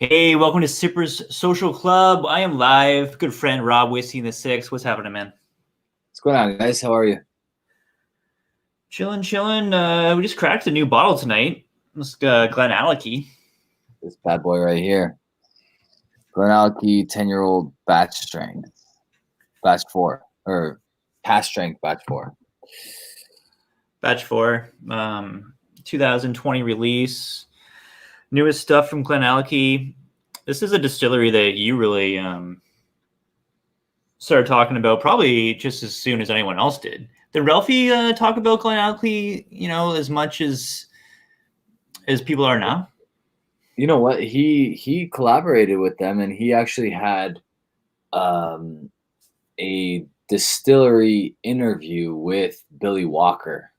Hey, welcome to Sippers Social Club. I am live. Good friend Rob Whisky in the Six. What's happening, man? What's going on, guys? How are you? Chilling, chilling. We just cracked a new bottle tonight. This GlenAllachie. This bad boy right here. GlenAllachie 10-year-old batch strength. Batch 4. Or past strength batch 4. Batch 4. 2020 release. Newest stuff from GlenAllachie. This is a distillery that you really started talking about probably just as soon as anyone else did. Did Ralphie talk about GlenAllachie, as much as people are now? You know what? He collaborated with them, and he actually had a distillery interview with Billy Walker.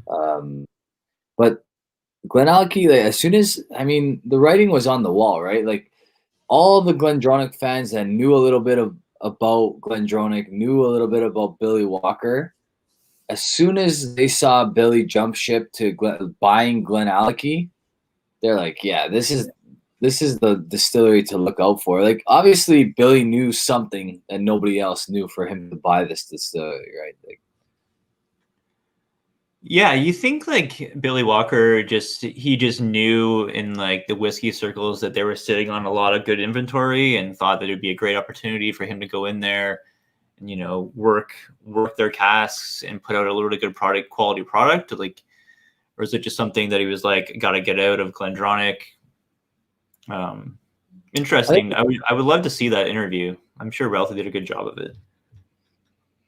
But GlenAllachie, like, as soon as the writing was on the wall, right? Like all the GlenDronach fans that knew a little bit about GlenDronach, knew a little bit about Billy Walker. As soon as they saw Billy jump ship to buying GlenAllachie, they're like, "Yeah, this is the distillery to look out for." Like, obviously, Billy knew something that nobody else knew for him to buy this distillery, right? Like, yeah, you think like Billy Walker just knew in like the whiskey circles that they were sitting on a lot of good inventory and thought that it'd be a great opportunity for him to go in there and work their casks and put out a really good quality product, like, or is it just something that he was like, got to get out of GlenDronach? Interesting. I would love to see that interview. I'm sure Ralphie did a good job of it.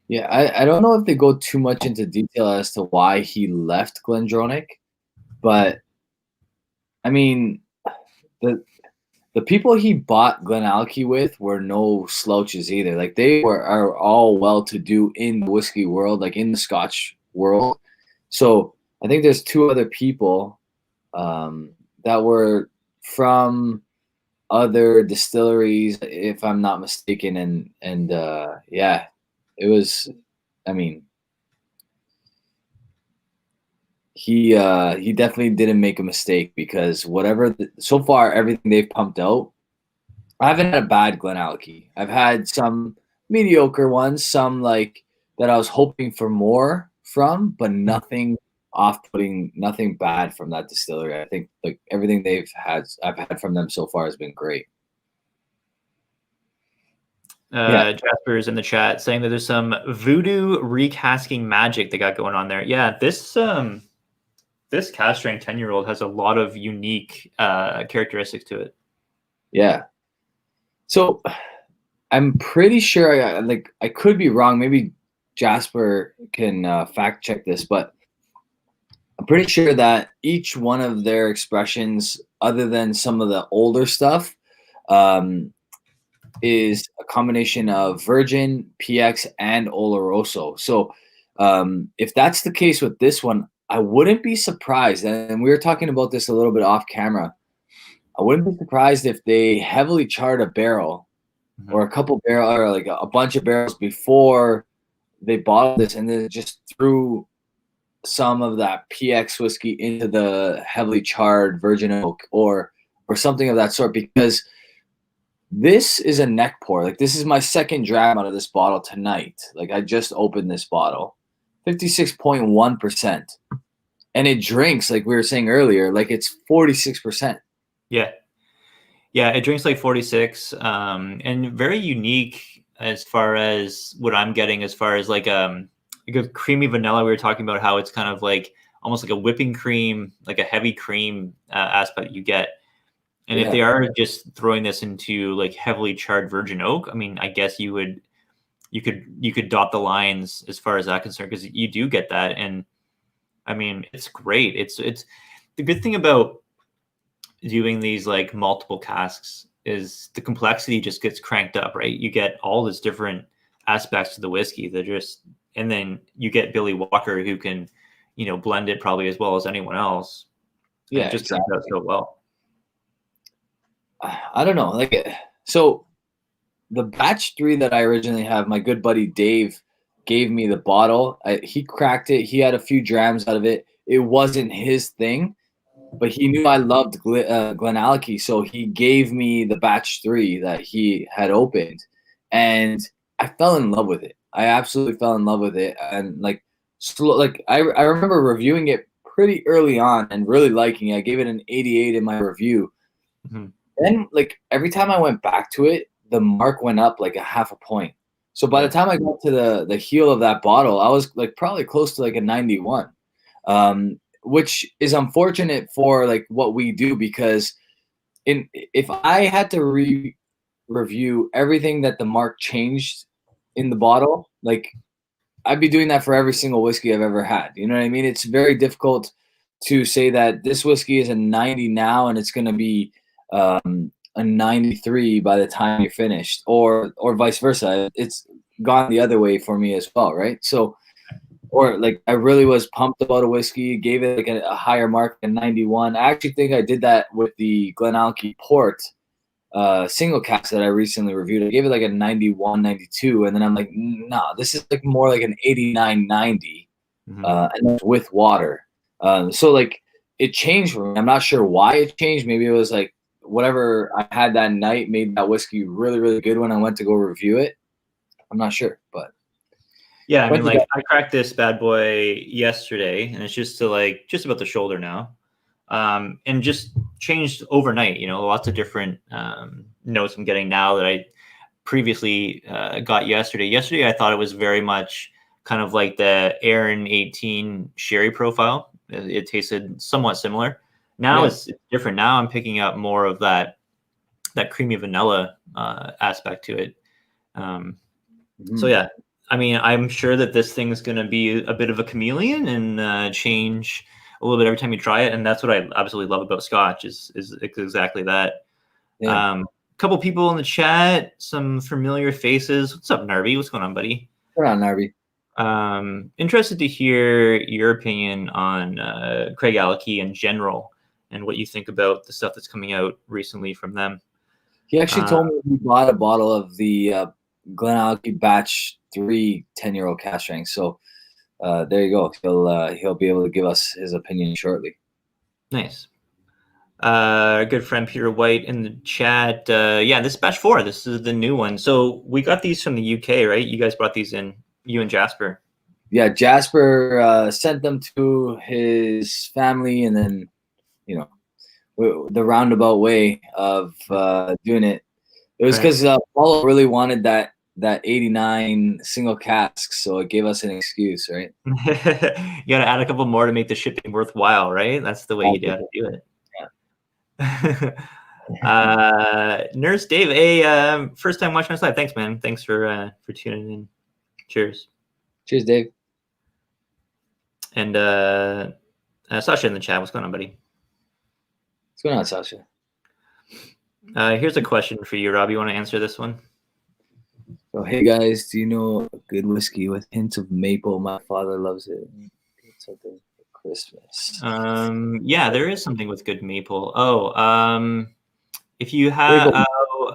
yeah, I don't know if they go too much into detail as to why he left GlenDronach, but I mean, the people he bought GlenAllachie with were no slouches either. Like, they are all well-to-do in the whiskey world, like in the Scotch world. So I think there's two other people that were from other distilleries, if I'm not mistaken, and yeah, it was. I mean, he definitely didn't make a mistake, because so far everything they've pumped out, I haven't had a bad GlenAllachie. I've had some mediocre ones, some like that I was hoping for more from, but nothing off-putting, nothing bad from that distillery. I think like everything I've had from them so far has been great. Yeah, Jasper's in the chat saying that there's some voodoo recasking magic they got going on there. Yeah, this cask strength 10-year-old has a lot of unique characteristics to it. yeah. So I'm pretty sure I could be wrong. Maybe Jasper can fact check this, but I'm pretty sure that each one of their expressions, other than some of the older stuff, is a combination of Virgin, PX, and Oloroso. So if that's the case with this one, I wouldn't be surprised. And we were talking about this a little bit off camera. I wouldn't be surprised if they heavily charred a barrel or a couple barrel or like a bunch of barrels before they bottled this, and then just threw some of that PX whiskey into the heavily charred virgin oak or something of that sort, because this is a neck pour. Like, this is my second dram out of this bottle tonight. Like, I just opened this bottle, 56.1%, and it drinks, like we were saying earlier, like it's 46%. Yeah, it drinks like 46, and very unique as far as what I'm getting, as far as like a creamy vanilla. We were talking about how it's kind of like almost like a whipping cream, like a heavy cream aspect you get. And if they are just throwing this into like heavily charred virgin oak, I mean, I guess you could dot the lines as far as that concerned, because you do get that. And I mean, it's great. It's the good thing about doing these like multiple casks is the complexity just gets cranked up, right? You get all these different aspects to the whiskey that and then you get Billy Walker, who can, blend it probably as well as anyone else. Yeah, it just exactly. turns out so well. I don't know. Like, so the batch 3 that I originally have, my good buddy Dave gave me the bottle. He cracked it. He had a few drams out of it. It wasn't his thing. but he knew I loved GlenAllachie, so he gave me the batch 3 that he had opened, and I fell in love with it. I absolutely fell in love with it, and like I remember reviewing it pretty early on and really liking it. I gave it an 88 in my review. Mhm. Then like every time I went back to it, the mark went up like a half a point. So by the Yeah. time I got to the heel of that bottle, I was like probably close to like a 91. Which is unfortunate for like what we do, because if I had to review everything that the mark changed in the bottle, like I'd be doing that for every single whiskey I've ever had. You know what I mean? It's very difficult to say that this whiskey is a 90 now and it's going to be a 93 by the time you're finished, or vice versa. It's gone the other way for me as well, right? So, or like I really was pumped about a whiskey, gave it like a higher mark, a 91. I actually think I did that with the GlenAllachie Port single cask that I recently reviewed. I gave it like a 91, 92, and then I'm like, nah, this is like more like an 89, 90, and that's with water. So like it changed for me. I'm not sure why it changed. Maybe it was like whatever I had that night made that whiskey really, really good when I went to go review it. I'm not sure, but Yeah, I mean, went to like that. I cracked this bad boy yesterday, and it's just to like just about the shoulder now, and just changed overnight. You know, lots of different notes I'm getting now that I previously got yesterday. Yesterday, I thought it was very much kind of like the Aaron 18 sherry profile. It tasted somewhat similar. Now Yeah. it's different. Now I'm picking up more of that creamy vanilla aspect to it. Um, so Mhm. yeah, I mean, I'm sure that this thing's going to be a bit of a chameleon and change a little bit every time you try it, and that's what I absolutely love about Scotch is exactly that. Yeah. Couple people in the chat, some familiar faces. What's up, Narvi? What's going on, buddy? Put on Narby. Interested to hear your opinion on Craig Allachie in general and what you think about the stuff that's coming out recently from them. He actually Uh, told me he bought a bottle of the GlenAllachie Batch 3 10-year-old cask strength. So there you go. He'll be able to give us his opinion shortly. nice. Our good friend Peter White in the chat. Yeah, this is batch 4. This is the new one. So we got these from the UK, right? You guys brought these in, you and Jasper. Yeah, Jasper sent them to his family, and then you know the roundabout way of doing it. It was Right. because Paulo really wanted that 89 single cask, so it gave us an excuse, right? You got to add a couple more to make the shipping worthwhile, right? That's the way you got to do it. Nurse Dave, hey, first time watching us live. Thanks, man. Thanks for tuning in. Cheers. Cheers, Dave. And Sasha in the chat. What's going on, buddy? What's going on, Sasha? Here's a question for you, Rob. You want to answer this one? So, hey guys, do you know a good whiskey with hints of maple? My father loves it. Something for Christmas. Yeah, there is something with good maple. Oh, if you There you have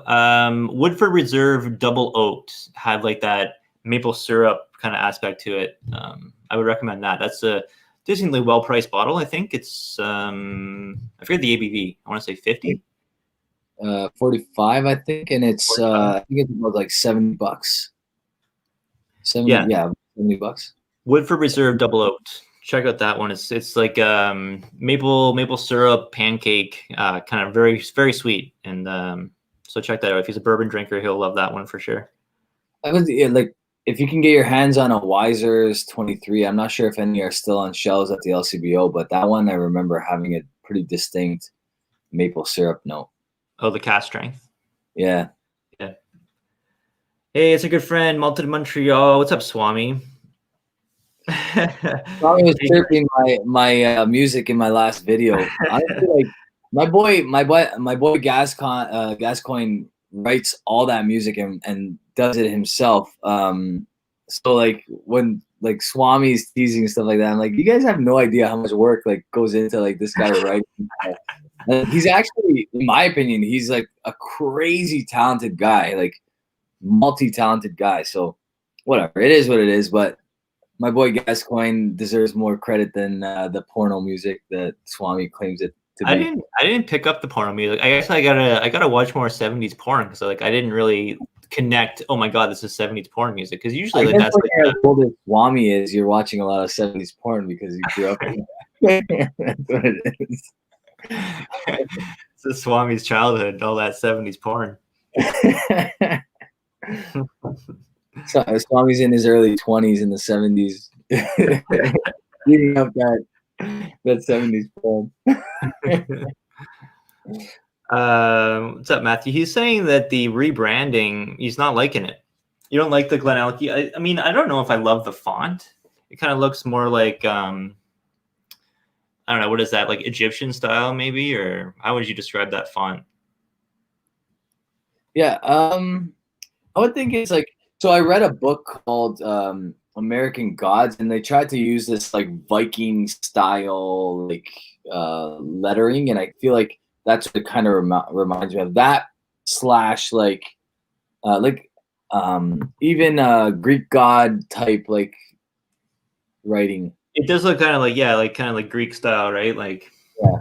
go. Woodford Reserve Double Oaked had like that maple syrup kind of aspect to it. I would recommend that. That's a decently well priced bottle. I think it's I forget the ABV. I want to say 50. 45, I think, and it's 45. I think it's about like $70. 70, Yeah, yeah, $70. Woodford Reserve Double Oaked. Check out that one. It's like maple syrup pancake, kind of very sweet. And so check that out. If he's a bourbon drinker, he'll love that one for sure. I would like if you can get your hands on a Wiser's 23. I'm not sure if any are still on shelves at the LCBO, but that one I remember having a pretty distinct maple syrup note. Oh, the cast strength. Yeah. Yeah. Hey, it's a good friend, Malted Montreal. What's up, Swami? Probably was chirping my music in my last video. Honestly, like my boy Gascoigne writes all that music and does it himself. So like when like Swami's teasing stuff like that, I'm like, you guys have no idea how much work like goes into like this guy writing. He's actually, in my opinion, he's like a crazy talented guy, like multi-talented guy. So whatever, it is what it is. But my boy Gascoigne deserves more credit than the porno music that Swami claims it to I be. didn't pick up the porno music. I guess I gotta watch more 70s porn because like I didn't really connect. Oh my god, this is 70s porn music because usually I like guess that's when like you're as old as Swami is, you're watching a lot of 70s porn because you grew up in that. That's what it is. it's the Swami's childhood, all that 70s porn. So Swami's in his early 20s in the 70s, eating up that 70s porn. What's up, Matthew? He's saying that the rebranding, he's not liking it. You don't like the GlenAllachie? I mean, I don't know if I love the font. It kind of looks more like I don't know, what is that, like Egyptian style maybe, or how would you describe that font? Yeah, I would think it's like, so I read a book called American Gods, and they tried to use this like Viking style like lettering, and I feel like that's what it kind of reminds me of that slash like even Greek god type like writing. It does look kind of like, yeah, like kind of like Greek style, right? Like Yeah.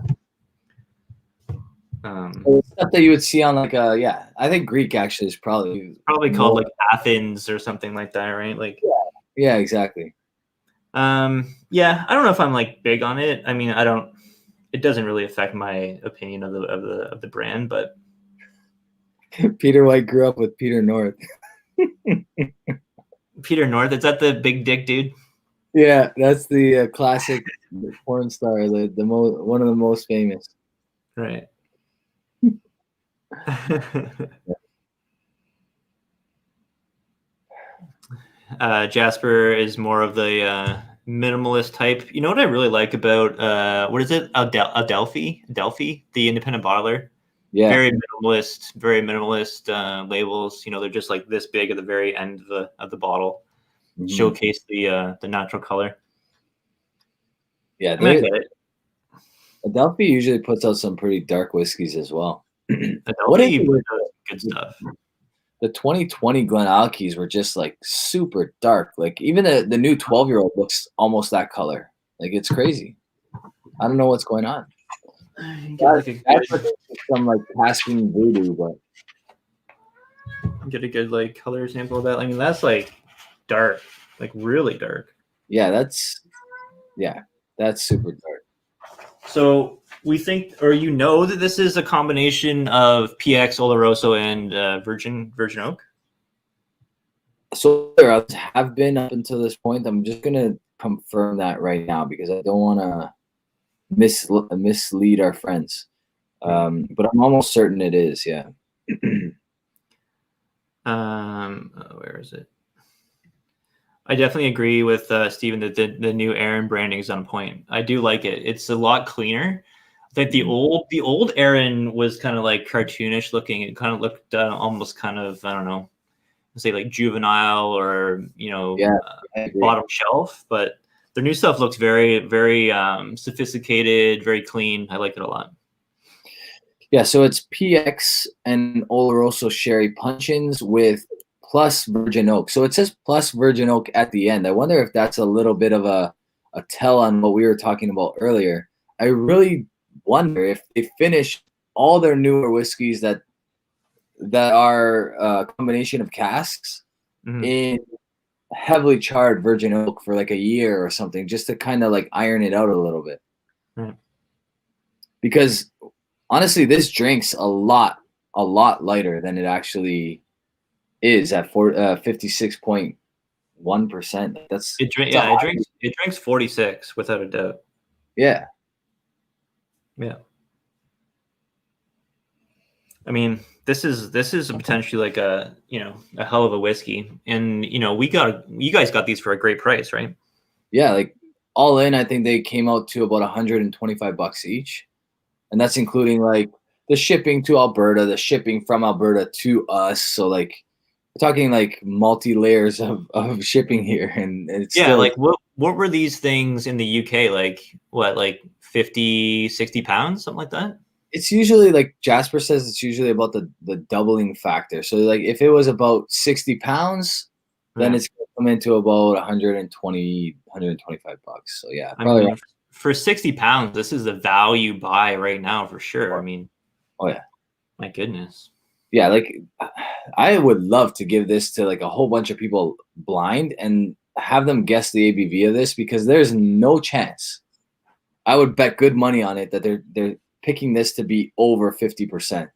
Stuff that you would see on like yeah, I think Greek actually is probably called like Athens or something like that, right? Like yeah, exactly. Yeah, I don't know if I'm like big on it. I mean, it doesn't really affect my opinion of the brand, but Peter White grew up with Peter North. Peter North, is that the big dick dude? Yeah, that's the classic porn star, one of the most famous. Right. Jasper is more of the minimalist type. You know what I really like about what is it? Adelphi, the independent bottler. Yeah, very minimalist labels. You know, they're just like this big at the very end of the bottle, showcase the natural color. Yeah, I mean, I get it. Adelphi usually puts out some pretty dark whiskeys as well. Adelphi puts out good stuff. The 2020 GlenAllachie's were just like super dark. Like even the new 12-year-old looks almost that color. Like it's crazy. I don't know what's going on. That's some like casting voodoo, but get a good like color sample of that. I mean, that's like dark, like really dark. Yeah, that's super dark. So we think, or you know, that this is a combination of PX, Oloroso, and Virgin Oak. So there have been up until this point. I'm just gonna confirm that right now because I don't want to mislead our friends. But I'm almost certain it is. Yeah. Where is it? I definitely agree with Stephen that the new Aaron branding is on point. I do like it. It's a lot cleaner. I think the old Aaron was kind of like cartoonish looking. It kind of looked almost kind of, I don't know, say like juvenile or bottom shelf. But their new stuff looks very, very sophisticated, very clean. I like it a lot. Yeah, so it's PX and Oloroso sherry punch-ins with plus virgin oak. So it says plus virgin oak at the end. I wonder if that's a little bit of a tell on what we were talking about earlier. I really wonder if they finish all their newer whiskeys that are a combination of casks in heavily charred virgin oak for like a year or something, just to kind of like iron it out a little bit. Because honestly, this drink's a lot lighter than it actually is at 56.1%. It drinks 46 without a doubt. Yeah. I mean, this is potentially like a hell of a whiskey, and you guys got these for a great price, right? Yeah, like all in, I think they came out to about $125 each, and that's including like the shipping to Alberta, the shipping from Alberta to us. So like we're talking like multi layers of shipping here, and it's still, like what were these things in the UK? Like what, like 50, 60 pounds, something like that? It's usually like Jasper says, it's usually about the doubling factor. So like if it was about 60 pounds, then it's going to come into about $125. So yeah, probably. for 60 pounds, this is a value buy right now for sure. I mean, oh yeah, my goodness. Yeah, like I would love to give this to like a whole bunch of people blind and have them guess the ABV of this, because there's no chance. I would bet good money on it that they're picking this to be over 50%.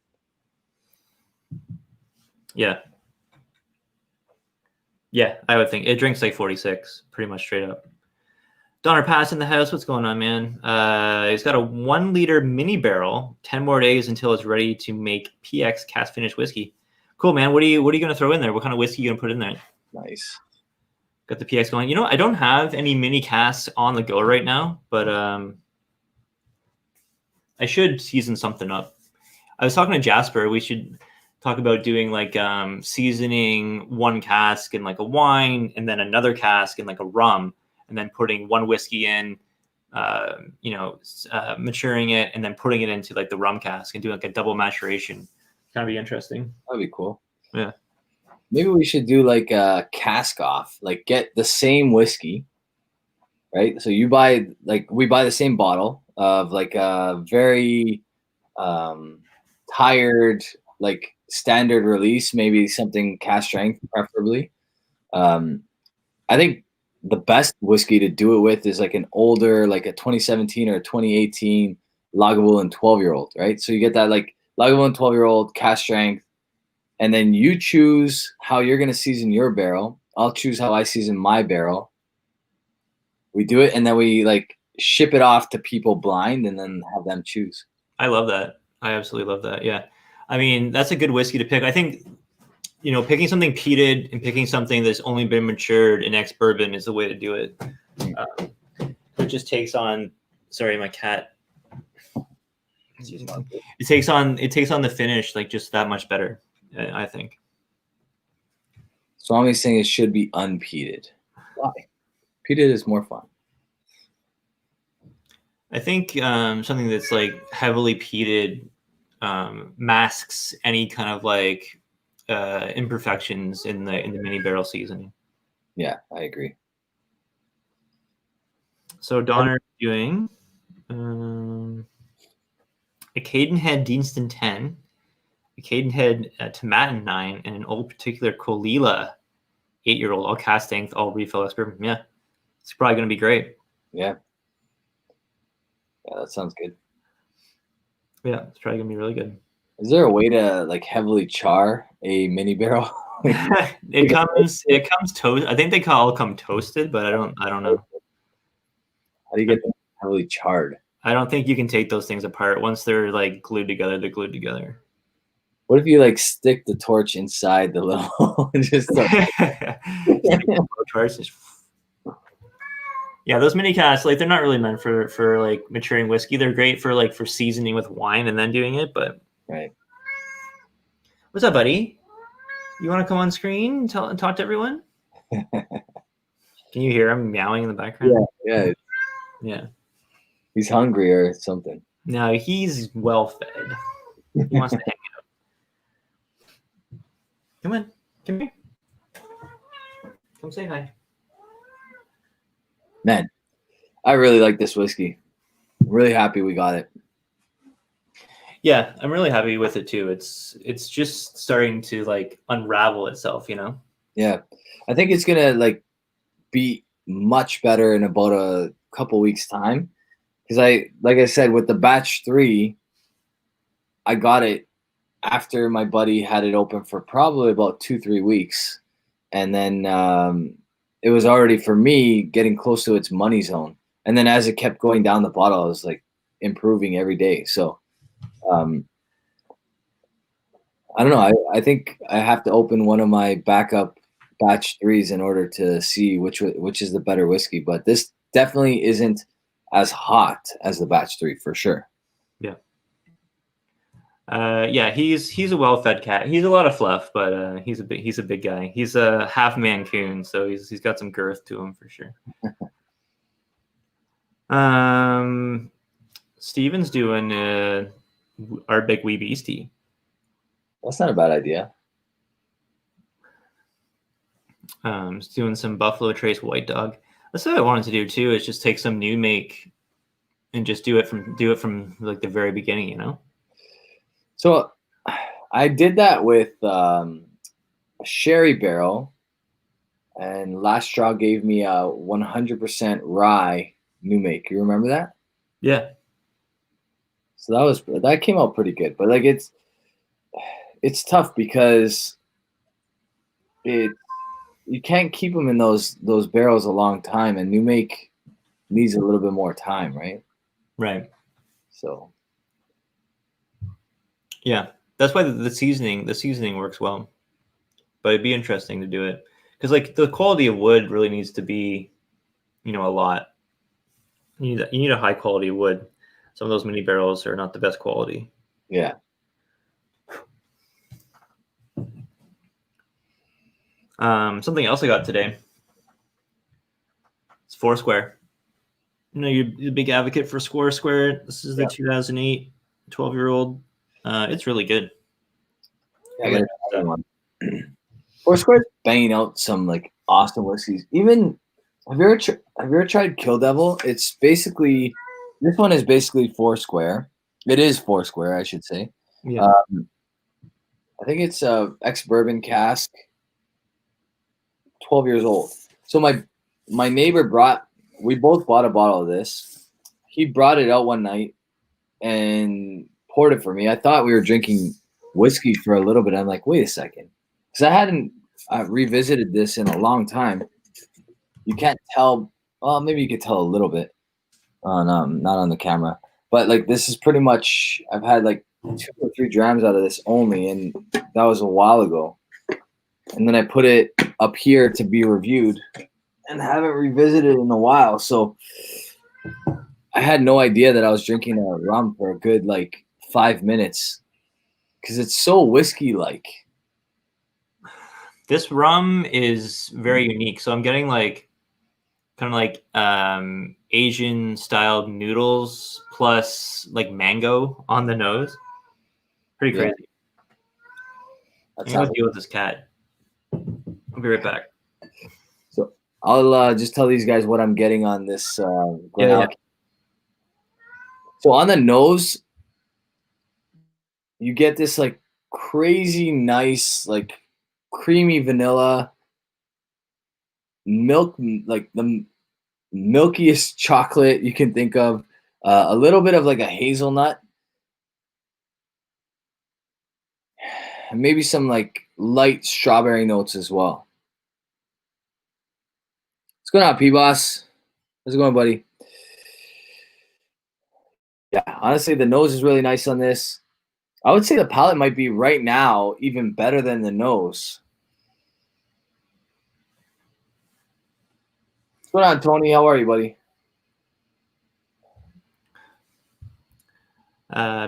Yeah. Yeah, I would think it drinks like 46, pretty much straight up. Donner Pass in the house. What's going on, man? It's got a 1 liter mini barrel. 10 more days until it's ready to make PX cask finish whiskey. Cool, man. What are you going to throw in there? What kind of whiskey are you going to put in there? Nice. Got the PX going. You know, I don't have any mini casks on the go right now, but I should season something up. I was talking to Jasper. We should talk about doing like seasoning 1 cask in like a wine, and then another cask in like a rum, and then putting 1 whiskey in, maturing it, and then putting it into like the rum cask and doing like a double maturation. Kind of be interesting. That'd be cool. Yeah. Maybe we should do like a cask off, like get the same whiskey, right? So we buy the same bottle of like a very tired, like standard release, maybe something cask strength preferably. I think the best whiskey to do it with is like an older, like a 2017 or a 2018 Lagavulin 12-year-old, right? So you get that like Lagavulin 12-year-old cask strength, and then you choose how you're going to season your barrel. I'll choose how I season my barrel. We do it, and then we like ship it off to people blind and then have them choose. I love that. I absolutely love that. Yeah. I mean, that's a good whiskey to pick. I think, picking something peated and picking something that's only been matured in ex-bourbon is the way to do it. It just takes on, sorry, my cat. It takes on the finish like just that much better, I think. Swami's saying it should be unpeated. Why? Peated is more fun. I think something that's like heavily peated masks any kind of like imperfections in the mini barrel seasoning. Yeah, I agree. So Donner doing a Cadenhead Deanston 10, a Cadenhead Tomatin 9, and an Old Particular Colila 8-year-old, all cask strength, all refill expert. Yeah, it's probably going to be great. Yeah, that sounds good. Yeah, it's probably going to be really good. Is there a way to like heavily char a mini barrel? it comes toast. I think they all come toasted, but I don't know. How do you get them heavily charred? I don't think you can take those things apart. Once they're like glued together, they're glued together. What if you like stick the torch inside the little just Yeah, those mini casks, like they're not really meant for like maturing whiskey. They're great for seasoning with wine and then doing it, but right. What's up, buddy? You want to come on screen and talk to everyone? Can you hear him meowing in the background? Yeah. He's hungry or something. No, he's well fed. He wants to hang out. Come here. Come say hi. Man, I really like this whiskey. I'm really happy we got it. Yeah, I'm really happy with it too. It's just starting to like unravel itself, Yeah, I think it's gonna like be much better in about a couple weeks time, because like I said, with the batch 3, I got it after my buddy had it open for probably about 2-3 weeks, and then it was already for me getting close to its money zone. And then as it kept going down the bottle, I was like improving every day. So I don't know. I think I have to open one of my backup batch 3s in order to see which is the better whiskey. But this definitely isn't as hot as the batch 3 for sure. Yeah. Yeah, he's a well-fed cat. He's a lot of fluff, but he's a big guy. He's a half Mancoon, so he's got some girth to him for sure. Steven's doing our big wee beastie. That's not a bad idea. He's doing some Buffalo Trace White Dog. That's what I wanted to do too. Is just take some new make and just do it from like the very beginning, you know? So I did that with a sherry barrel, and Last Straw gave me a 100% rye new make. You remember that? Yeah. So that came out pretty good. But like it's tough because you can't keep them in those barrels a long time, and new make needs a little bit more time, right? Right. So Yeah. That's why the seasoning works well. But it'd be interesting to do it because like the quality of wood really needs to be, a lot. You need a high quality wood. Some of those mini barrels are not the best quality. yeah. Something else I got today. It's Foursquare. You're a big advocate for Foursquare. This is the 2008 12-year-old. It's really good. I gotta try one. Foursquare's banging out some like awesome whiskeys. Even have you ever tried Kill Devil? It's basically this one is basically Foursquare. It is Foursquare, I should say. Yeah. I think it's ex-bourbon cask, 12 years old. So my neighbor we both bought a bottle of this. He brought it out one night and poured it for me. I thought we were drinking whiskey for a little bit. I'm like, wait a second. Because I hadn't revisited this in a long time. You can't tell. Well, maybe you could tell a little bit on not on the camera, but like this is pretty much. I've had like 2 or 3 drams out of this only, and that was a while ago. And then I put it up here to be reviewed, and haven't revisited in a while. So I had no idea that I was drinking a rum for a good like 5 minutes because it's so whiskey-like. This rum is very unique. So I'm getting like kind of like Asian styled noodles plus like mango on the nose. Pretty crazy. I'm gonna deal with this cat. I'll be right back. So I'll just tell these guys what I'm getting on this GlenAllachie. So on the nose, you get this like crazy nice like creamy vanilla milk, like the milkiest chocolate you can think of. A little bit of like a hazelnut, and maybe some like light strawberry notes as well. What's going on, P-Boss? How's it going, buddy? Yeah, honestly, the nose is really nice on this. I would say the palate might be right now even better than the nose. What's going on, Tony? How are you, buddy?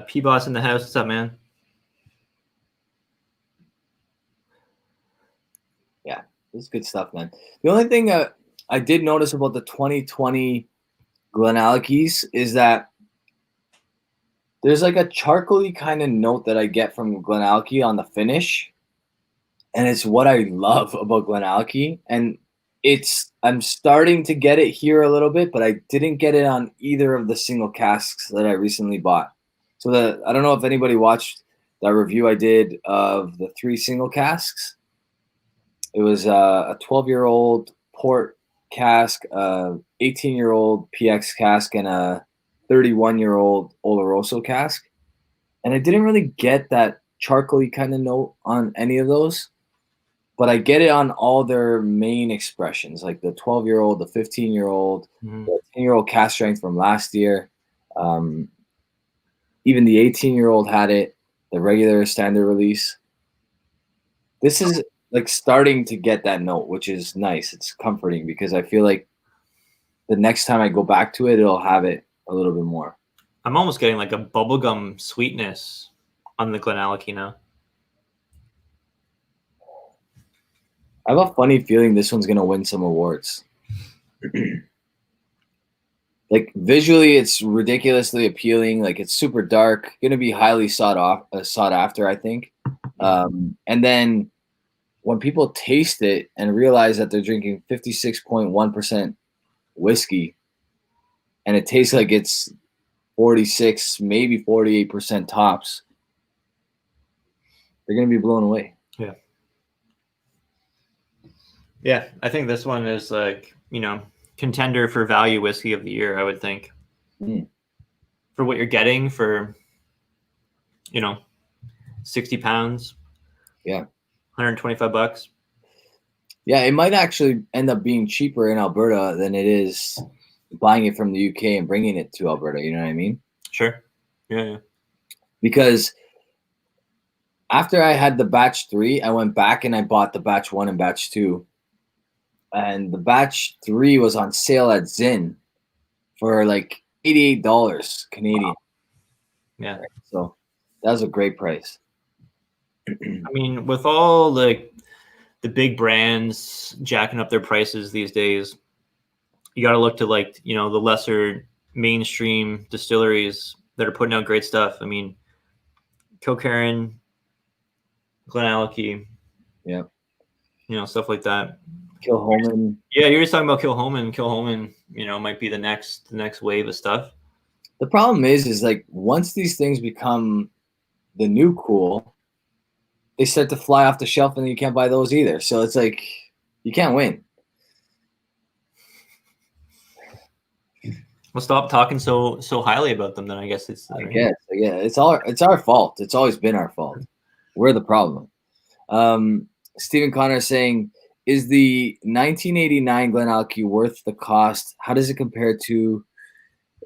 P-Boss in the house. What's up, man? Yeah, this is good stuff, man. The only thing I did notice about the 2020 GlenAllachies is that there's like a charcoaly kind of note that I get from GlenAllachie on the finish. And it's what I love about GlenAllachie. And I'm starting to get it here a little bit, but I didn't get it on either of the single casks that I recently bought. So I don't know if anybody watched that review I did of the 3 single casks. It was a 12-year-old port cask, 18-year-old PX cask, and a 31-year-old Oloroso cask. And I didn't really get that charcoaly kind of note on any of those, but I get it on all their main expressions, like the 12-year-old, the 15-year-old, the 10-year-old cask strength from last year. Even the 18-year-old had it, the regular standard release. This is like starting to get that note, which is nice. It's comforting because I feel like the next time I go back to it, it'll have it a little bit more. I'm almost getting like a bubblegum sweetness on the GlenAllachie now. I have a funny feeling this one's going to win some awards. Like visually, it's ridiculously appealing. Like it's super dark, going to be highly sought after, I think. And then when people taste it and realize that they're drinking 56.1% whiskey, and it tastes like it's 46, maybe 48% tops, they're going to be blown away. Yeah. Yeah, I think this one is like, contender for value whiskey of the year, I would think. For what you're getting for, 60 pounds. Yeah. $125. Yeah, it might actually end up being cheaper in Alberta than it is buying it from the UK and bringing it to Alberta. You know what I mean? Sure. Yeah. Because after I had the batch 3, I went back and I bought the batch 1 and batch 2. And the batch 3 was on sale at Zinn for like $88 Canadian. Wow. Yeah. So that was a great price. I mean, with all the big brands jacking up their prices these days, you got to look to like, the lesser mainstream distilleries that are putting out great stuff. I mean, Kilkerran, GlenAllachie, Yeah. Stuff like that. Kilhoman. Yeah, you're just talking about Kilhoman. Kilhoman, might be the next wave of stuff. The problem is like once these things become the new cool, they start to fly off the shelf and you can't buy those either. So it's like you can't win. Well, stop talking so highly about them. Then I guess it's. I guess it's our fault. It's always been our fault. We're the problem. Stephen Connor saying, "Is the 1989 GlenAllachie worth the cost? How does it compare to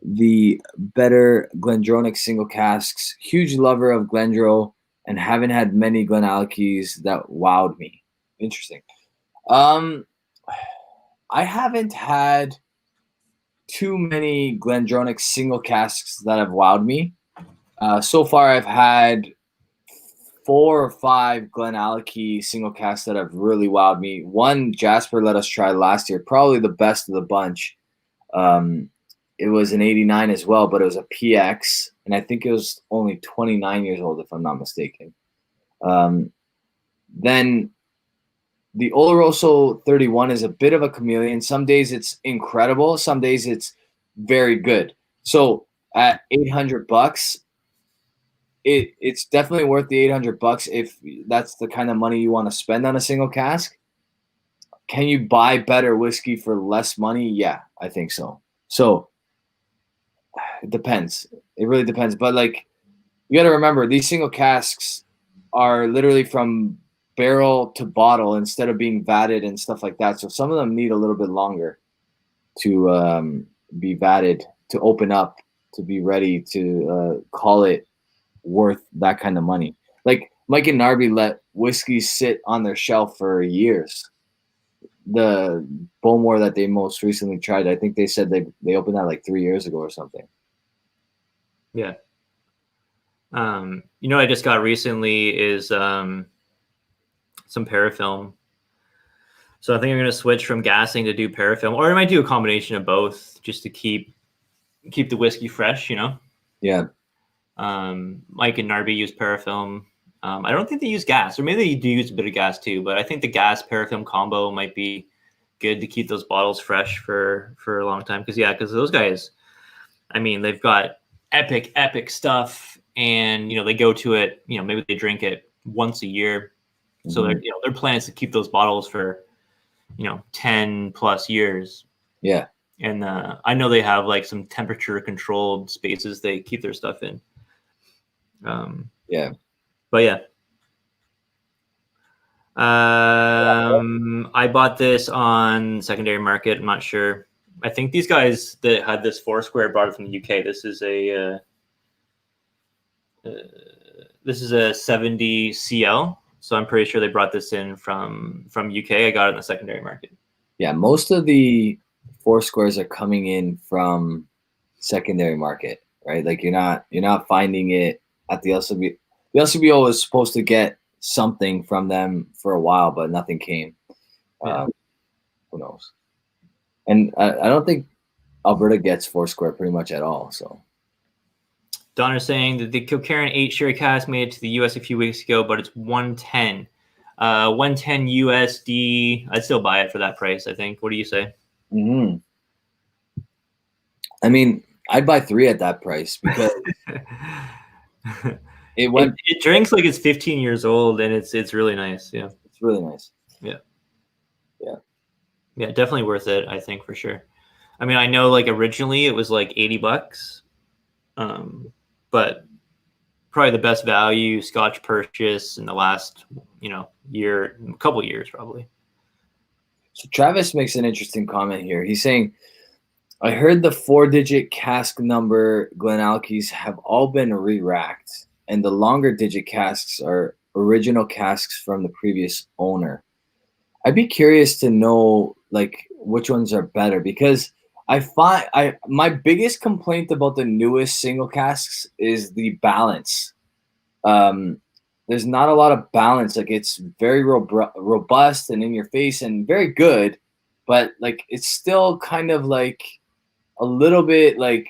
the better GlenDronach single casks? Huge lover of GlenDro and haven't had many GlenAllachies that wowed me." Interesting. I haven't had too many GlenDronach single casks that have wowed me. So far, I've had 4 or 5 GlenAllachie single casks that have really wowed me. One Jasper let us try last year, probably the best of the bunch. It was an 89 as well, but it was a PX, and I think it was only 29 years old, if I'm not mistaken. Then the Oloroso 31 is a bit of a chameleon. Some days it's incredible. Some days it's very good. So at $800, it's definitely worth the $800 if that's the kind of money you want to spend on a single cask. Can you buy better whiskey for less money? Yeah, I think so. So it depends. It really depends. But like, you got to remember, these single casks are literally from barrel to bottle instead of being vatted and stuff like that. So some of them need a little bit longer to be vatted, to open up, to be ready to call it worth that kind of money. Like Mike and Narby let whiskey sit on their shelf for years. The Bowmore that they most recently tried, I think they said they opened that like 3 years ago or something. Yeah. I just got recently is some parafilm. So I think I'm going to switch from gassing to do parafilm, or I might do a combination of both just to keep the whiskey fresh, Yeah. Mike and Narby use parafilm. I don't think they use gas, or maybe they do use a bit of gas too, but I think the gas parafilm combo might be good to keep those bottles fresh for a long time. Because those guys, I mean, they've got epic stuff, and they go to it, maybe they drink it once a year. So their plan is to keep those bottles for 10 plus years. Yeah. And I know they have like some temperature controlled spaces they keep their stuff in. Yeah. But yeah. I bought this on secondary market. I'm not sure. I think these guys that had this Foursquare brought it from the UK. This is a 70 CL. So I'm pretty sure they brought this in from UK. I got it in the secondary market. Yeah, most of the Foursquares are coming in from secondary market, right? Like you're not finding it at the LCBO. The LCBO was supposed to get something from them for a while, but nothing came. Yeah. Who knows? And I don't think Alberta gets Foursquare pretty much at all. So Donner's saying that the Kilkerran 8 sherry cask made it to the US a few weeks ago, but it's 110. 110 USD. I'd still buy it for that price, I think. What do you say? Mm-hmm. I mean, I'd buy 3 at that price because it drinks like it's 15 years old, and it's really nice. Yeah, it's really nice. Yeah. Yeah. Yeah, definitely worth it, I think, for sure. I mean, I know like originally it was like $80, but probably the best value Scotch purchase in the last, year, couple years probably. So Travis makes an interesting comment here. He's saying, I heard the 4-digit cask number GlenAllachie's have all been re-racked, and the longer digit casks are original casks from the previous owner. I'd be curious to know like which ones are better, because my biggest complaint about the newest single casks is the balance. There's not a lot of balance. Like it's very robust and in your face and very good, but like it's still kind of like a little bit like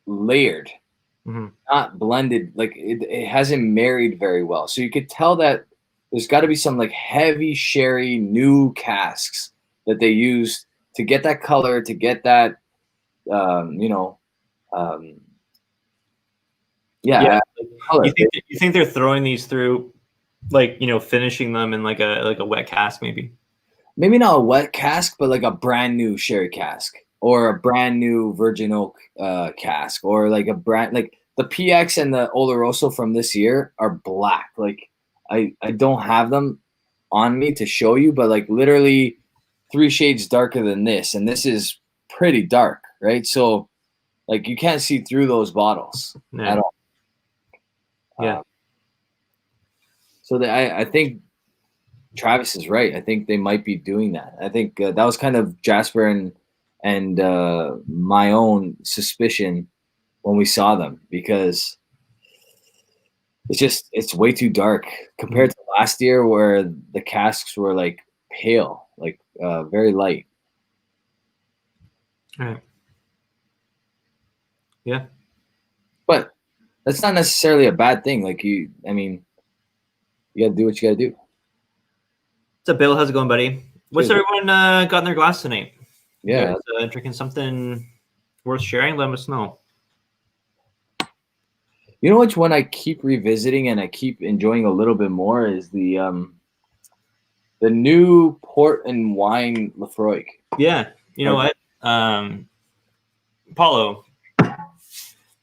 layered, not blended. Like it hasn't married very well. So you could tell that there's got to be some like heavy sherry new casks that they use to get that color, to get that, Yeah. color. You think they're throwing these through, like, finishing them in like a wet cask, maybe? Maybe not a wet cask, but like a brand new sherry cask or a brand new virgin oak cask, or like a brand like the PX and the Oloroso from this year are black. Like I don't have them on me to show you, but like literally 3 shades darker than this, and this is pretty dark, right? So like you can't see through those bottles at all. Yeah. So I think Travis is right. I think they might be doing that. I think that was kind of Jasper and my own suspicion when we saw them, because it's way too dark compared to last year where the casks were like pale, like very light. All right. Yeah. But that's not necessarily a bad thing. Like you gotta do what you gotta do. What's up, Bill? How's it going, buddy? What's everyone got in their glass tonight? Yeah. You guys, drinking something worth sharing? Let us know. You know which one I keep revisiting and I keep enjoying a little bit more is the new port and wine Lafroig. Yeah. You know what? Paulo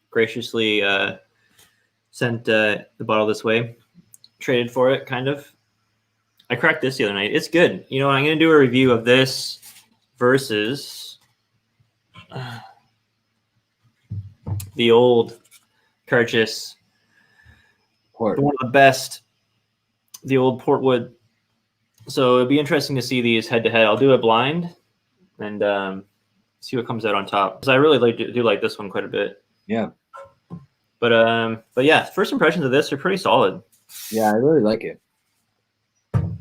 graciously sent the bottle this way. Traded for it, kind of. I cracked this the other night. It's good. I'm going to do a review of this versus the old Purchase Port. One of the best, the old Portwood. So it'd be interesting to see these head to head. I'll do it blind and see what comes out on top, because I really do like this one quite a bit. Yeah. But yeah, first impressions of this are pretty solid. Yeah, I really like it. I'm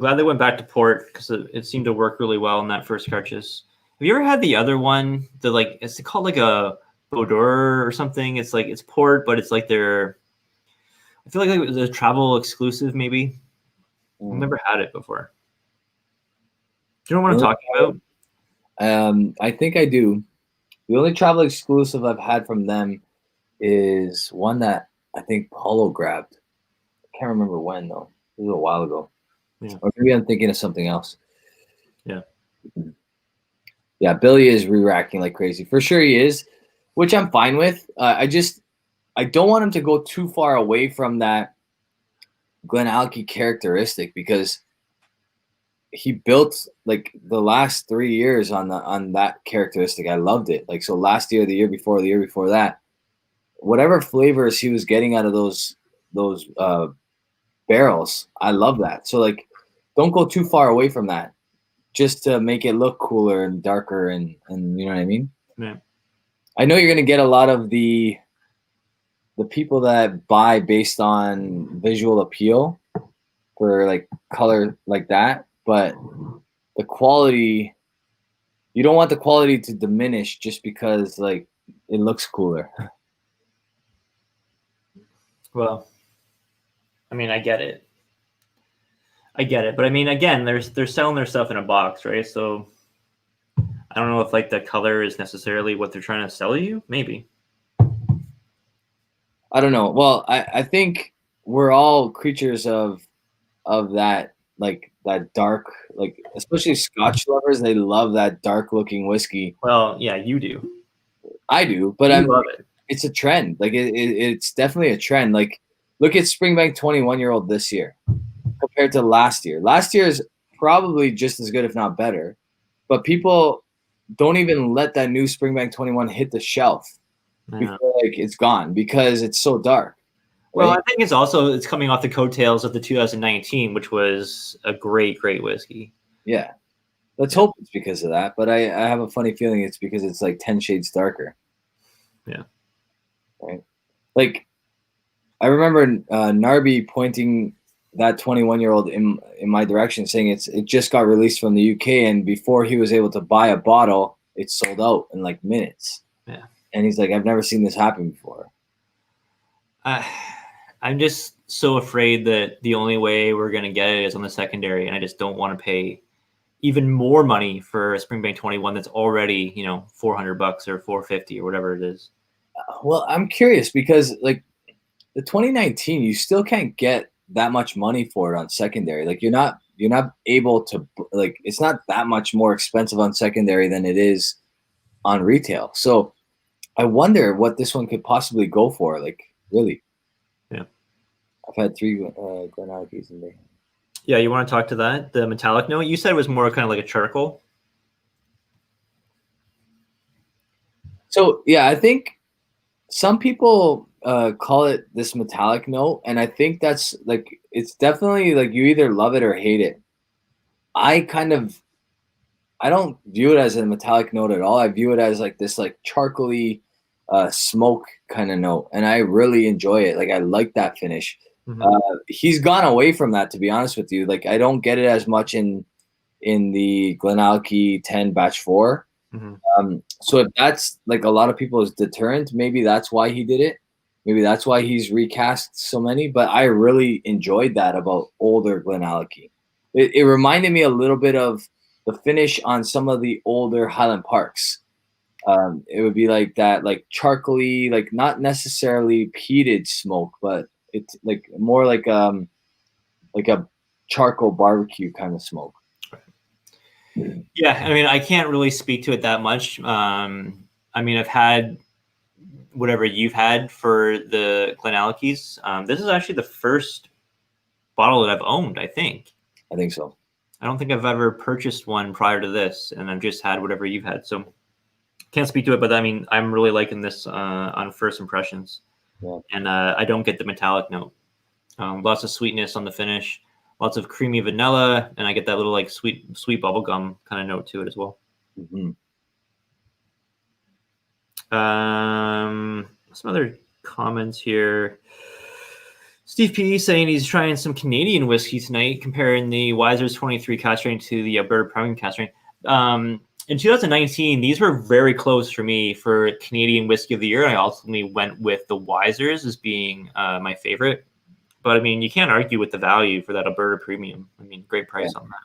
glad they went back to port, because it seemed to work really well in that first purchase. Have you ever had the other one? It's called like a Bodor or something. It's like it's port, but it's like I feel like it was a travel exclusive, maybe. I've never had it before. Do you know what I'm talking about? I think I do. The only travel exclusive I've had from them is one that I think Paulo grabbed. I can't remember when though. It was a while ago. Yeah. Or maybe I'm thinking of something else. Yeah. Yeah, Billy is re-racking like crazy. For sure he is, which I'm fine with. I don't want him to go too far away from that GlenAllachie characteristic, because he built like the last 3 years on that characteristic. I loved it. Like, so last year, the year before that, whatever flavors he was getting out of those barrels, I love that. So like, don't go too far away from that, just to make it look cooler and darker, and you know what I mean? Yeah. I know you're gonna get a lot of the people that buy based on visual appeal for like color like that, but the quality, you don't want the quality to diminish just because like it looks cooler. Well, I mean, I get it, but I mean, again, they're selling their stuff in a box, right? So I don't know if like the color is necessarily what they're trying to sell you. Maybe. I don't know. Well, I think we're all creatures of that, like that dark, like especially Scotch lovers. They love that dark looking whiskey. Well, yeah, you do. I do, but You love it. it's a trend. Like it's definitely a trend. Like look at Springbank 21-year-old this year compared to last year. Last year is probably just as good, if not better. But people don't even let that new Springbank 21 hit the shelf before like it's gone because it's so dark. Right? Well, I think it's coming off the coattails of the 2019, which was a great whiskey. Yeah. Let's hope it's because of that, but I have a funny feeling it's because it's like 10 shades darker. Yeah. Right. Like I remember Narby pointing that 21-year-old in my direction, saying it just got released from the UK, and before he was able to buy a bottle, it sold out in like minutes. Yeah. And he's like, I've never seen this happen before. I'm just so afraid that the only way we're going to get it is on the secondary, and I just don't want to pay even more money for a Springbank 21 that's already, $400 or $450 or whatever it is. Well, I'm curious because like the 2019, you still can't get that much money for it on secondary. Like you're not able to, like, it's not that much more expensive on secondary than it is on retail. So I wonder what this one could possibly go for. Like really. Yeah. I've had 3 GlenAllachies in there. Yeah, you want to talk to that? The metallic note? You said it was more kind of like a charcoal. So yeah, I think some people call it this metallic note, and I think that's like it's definitely like you either love it or hate it. I don't view it as a metallic note at all. I view it as like this like charcoaly smoke kind of note, and I really enjoy it. Like I like that finish. Mm-hmm. He's gone away from that, to be honest with you. Like I don't get it as much in the GlenAllachie 10 batch 4. Mm-hmm. So if that's like a lot of people's deterrent, maybe that's why he did it. Maybe that's why he's recast so many. But I really enjoyed that about older GlenAllachie. It reminded me a little bit of the finish on some of the older Highland Parks. It would be like that, like charcoaly, like not necessarily peated smoke, but it's like more like a charcoal barbecue kind of smoke. Yeah, I mean, I can't really speak to it that much. I mean, I've had whatever you've had for the GlenAllachies. This is actually the first bottle that I've owned, I think. I think so. I don't think I've ever purchased one prior to this, and I've just had whatever you've had. So can't speak to it, but I mean, I'm really liking this on first impressions. Yeah. And I don't get the metallic note. Lots of sweetness on the finish, lots of creamy vanilla, and I get that little like sweet bubblegum kind of note to it as well. Mm-hmm. Some other comments here. Steve P saying he's trying some Canadian whiskey tonight, comparing the Wiser's 23 cask strength to the Alberta Premium cask strength. In 2019, these were very close for me for Canadian whiskey of the year. I ultimately went with the Wiser's as being my favorite. But I mean, you can't argue with the value for that Alberta Premium. I mean, great price on that.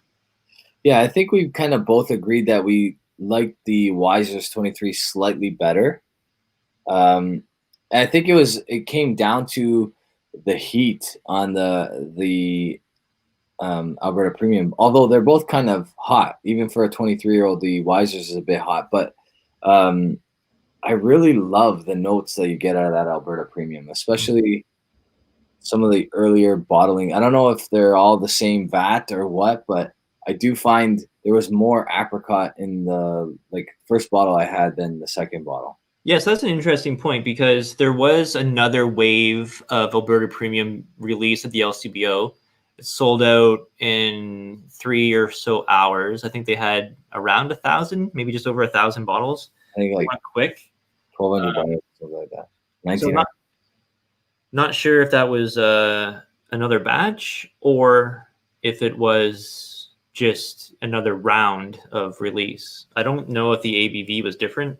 Yeah, I think we've kind of both agreed that we like the Wiser's 23 slightly better. I think it came down to the heat on the Alberta Premium, although they're both kind of hot. Even for a 23-year-old, the Wiser's is a bit hot, but I really love the notes that you get out of that Alberta Premium, especially some of the earlier bottling. I don't know if they're all the same vat or what, but I do find there was more apricot in the first bottle I had than the second bottle. Yes, that's an interesting point, because there was another wave of Alberta Premium release at the LCBO. It sold out in 3 or so hours. I think they had around 1,000, maybe just over 1,000 bottles. I think like quick. 1,200 bottles, something like that. 1900. So not sure if that was another batch or if it was just another round of release. I don't know if the ABV was different.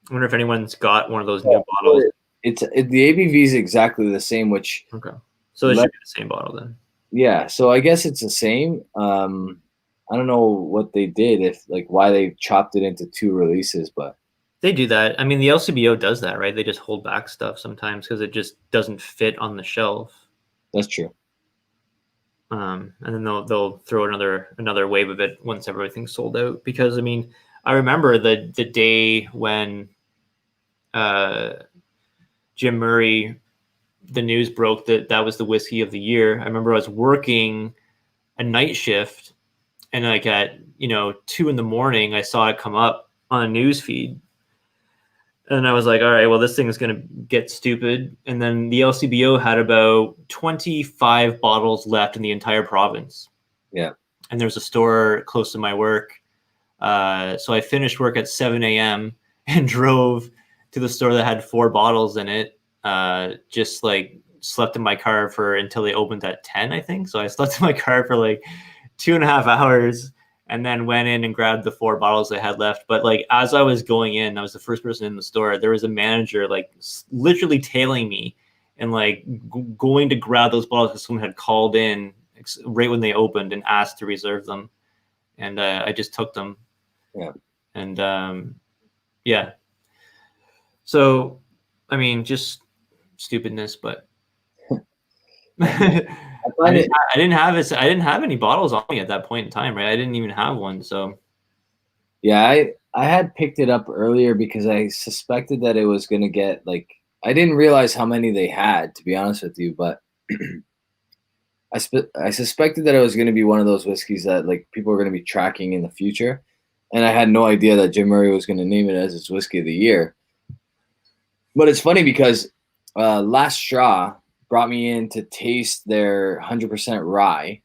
I wonder if anyone's got one of those new bottles. The ABV is exactly the same, which okay. So it should be the same bottle then. Yeah, so I guess it's the same. I don't know what they did, if like why they chopped it into 2 releases, but They do that. I mean, the LCBO does that, right? They just hold back stuff sometimes because it just doesn't fit on the shelf. that's true. And then they'll throw another wave of it once everything's sold out. Because I mean, I remember the day when Jim Murray, the news broke that that was the whiskey of the year. I remember I was working a night shift, and like at 2 a.m, I saw it come up on a news feed, and I was like, all right, well, this thing is gonna get stupid. And then the LCBO had about 25 bottles left in the entire province. Yeah. And there's a store close to my work. So I finished work at 7 a.m. and drove to the store that had 4 bottles in it. Just like slept in my car until they opened at 10, I think. So I slept in my car for like 2.5 hours, and then went in and grabbed the 4 bottles I had left. But like as I was going in, I was the first person in the store. There was a manager like literally tailing me and like going to grab those bottles because someone had called in right when they opened and asked to reserve them, and I just took them. Yeah. And yeah. So, I mean, just stupidness, but I didn't have any bottles on me at that point in time, right? I didn't even have one, so Yeah, I had picked it up earlier because I suspected that it was gonna get like, I didn't realize how many they had, to be honest with you, but I suspected that it was gonna be one of those whiskeys that like people are gonna be tracking in the future, and I had no idea that Jim Murray was gonna name it as his whiskey of the year. But it's funny because Last Straw brought me in to taste their 100% rye,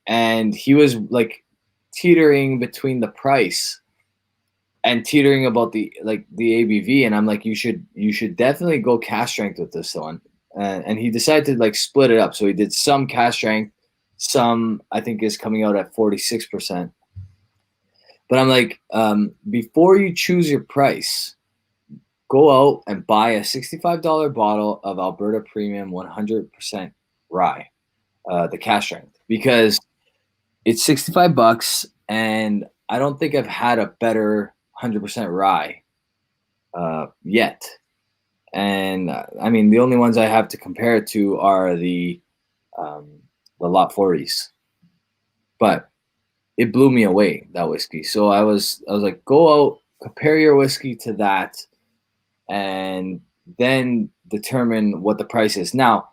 and he was like teetering between the price and teetering about the ABV, and I'm like, you should definitely go cask strength with this one, and he decided to like split it up. So he did some cask strength, some I think is coming out at 46%. But I'm like, before you choose your price, go out and buy a $65 bottle of Alberta Premium 100% rye, the cask strength, because it's $65, and I don't think I've had a better 100% rye yet. And I mean, the only ones I have to compare it to are the Lot 40s, but it blew me away, that whiskey. So I was like, go out, compare your whiskey to that, and then determine what the price is. Now,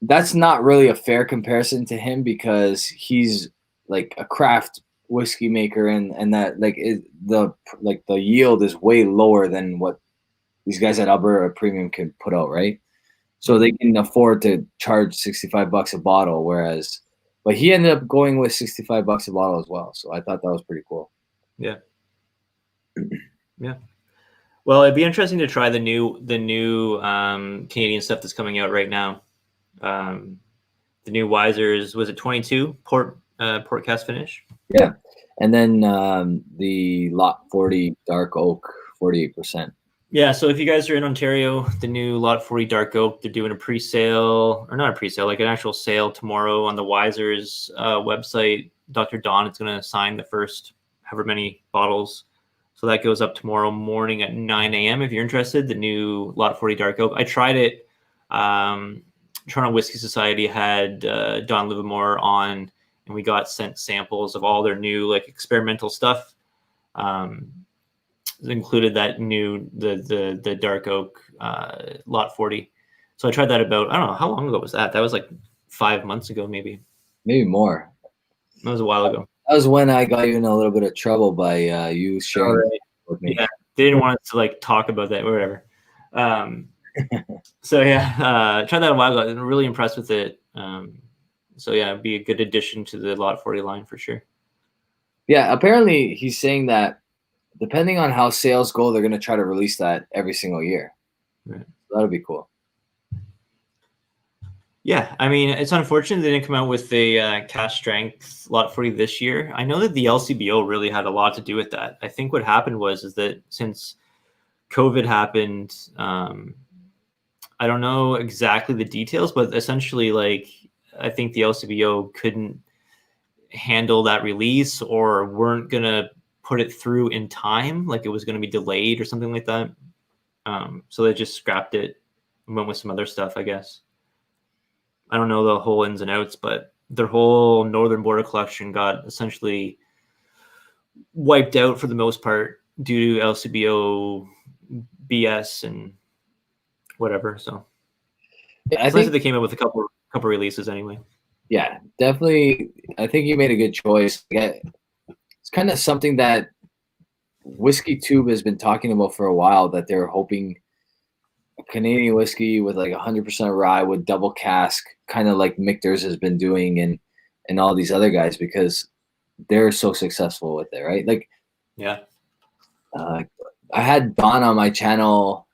that's not really a fair comparison to him because he's like a craft whiskey maker, and that like the yield is way lower than what these guys at Alberta Premium can put out, right? So they can afford to charge $65 a bottle, but he ended up going with $65 a bottle as well. So I thought that was pretty cool. yeah. Yeah. Well, it'd be interesting to try the new Canadian stuff that's coming out right now. The new Wiser's, was it 22 port cask finish? Yeah, and then the Lot 40 Dark Oak 48%. Yeah, so if you guys are in Ontario, the new Lot 40 Dark Oak, they're doing a pre-sale, or not a pre-sale, like an actual sale tomorrow on the Wiser's website. Dr. Don is going to sign the first however many bottles. So that goes up tomorrow morning at 9 a.m. if you're interested, the new Lot 40 Dark Oak. I tried it. Toronto Whiskey Society had Don Livermore on, and we got sent samples of all their new like experimental stuff. Included that new the Dark Oak Lot 40. So I tried that about, I don't know, how long ago was that? That was like 5 months ago, maybe more. That was a while ago. That was when I got you in a little bit of trouble by you sharing with me. Yeah, they didn't want us to like talk about that or whatever. So yeah, tried that a while ago. I'm really impressed with it. So yeah, it'd be a good addition to the Lot 40 line for sure. Yeah, apparently he's saying that depending on how sales go, they're going to try to release that every single year. Right. So that'll be cool. Yeah, I mean, it's unfortunate they didn't come out with the cask strength Lot 40 this year. I know that the LCBO really had a lot to do with that. I think what happened is that since COVID happened, I don't know exactly the details, but essentially, like, I think the LCBO couldn't handle that release or weren't gonna put it through in time, like it was gonna be delayed or something like that. So they just scrapped it and went with some other stuff, I guess. I don't know the whole ins and outs, but their whole Northern Border collection got essentially wiped out for the most part due to LCBO BS and whatever. So I it's nice think that they came up with a couple releases anyway. yeah, definitely. I think you made a good choice. Yeah, it's kind of something that Whiskey Tube has been talking about for a while, that they're hoping a Canadian whiskey with like 100% rye with double cask, kind of like Michter's has been doing, and all these other guys, because they're so successful with it, right? Like, Yeah. I had Don on my channel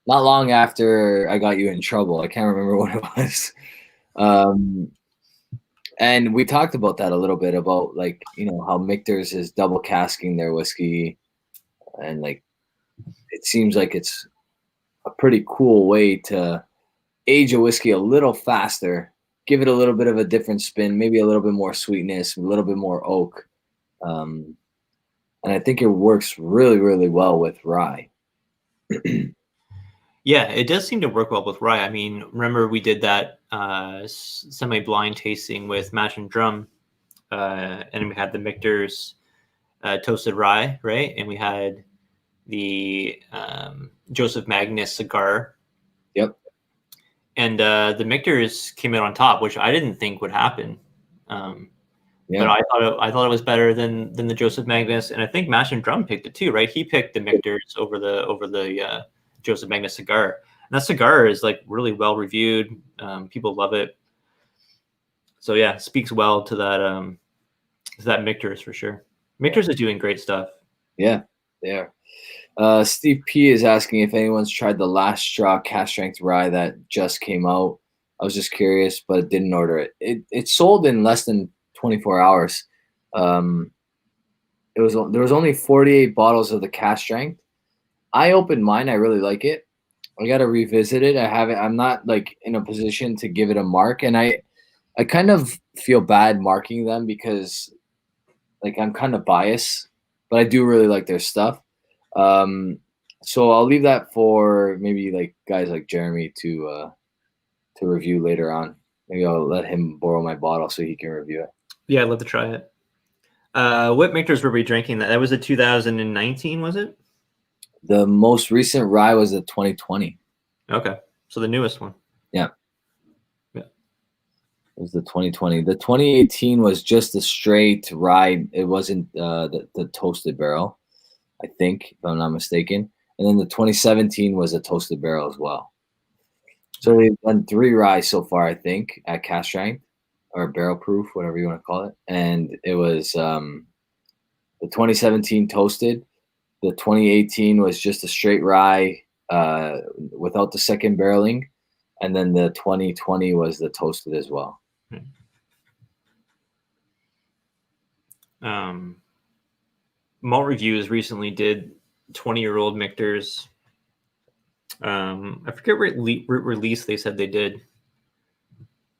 not long after I got you in trouble. I can't remember what it was. And we talked about that a little bit, about like, you know, how Michter's is double casking their whiskey, and like it seems like it's a pretty cool way to age a whiskey a little faster, give it a little bit of a different spin, maybe a little bit more sweetness, a little bit more oak. And I think it works really, really well with rye. Yeah, it does seem to work well with rye. I mean, remember we did that semi-blind tasting with Mash and Drum, and we had the Michter's toasted rye, right? And we had the Joseph Magnus cigar. Yep. And the Michter's came out on top, which I didn't think would happen. Yeah. But I thought it was better than the Joseph Magnus, and I think Mash and Drum picked it too, right? He picked the Michter's over the Joseph Magnus cigar. And that cigar is like really well reviewed. People love it. So yeah, speaks well to that Michter's for sure. Michter's is doing great stuff. Yeah, they are. Steve P is asking if anyone's tried the Last Straw cast strength rye that just came out. I was just curious, but didn't order it. It sold in less than 24 hours. There was only 48 bottles of the cast strength. I opened mine. I really like it. I got to revisit it. I'm not like in a position to give it a mark, and I kind of feel bad marking them because like I'm kind of biased, but I do really like their stuff. So I'll leave that for maybe like guys like Jeremy to review later on. Maybe I'll let him borrow my bottle so he can review it. Yeah, I'd love to try it. What Michter's were we drinking? That was a 2019, was it? The most recent rye was the 2020. Okay, so the newest one. Yeah. It was the 2020. The 2018 was just a straight rye. It wasn't the toasted barrel, I think, if I'm not mistaken. And then the 2017 was a toasted barrel as well. So we've done 3 rye so far, I think, at cast strength or barrel proof, whatever you want to call it. And it was the 2017 toasted. The 2018 was just a straight rye without the second barreling. And then the 2020 was the toasted as well. Malt Reviews recently did 20-year-old Michter's. I forget what release they said they did,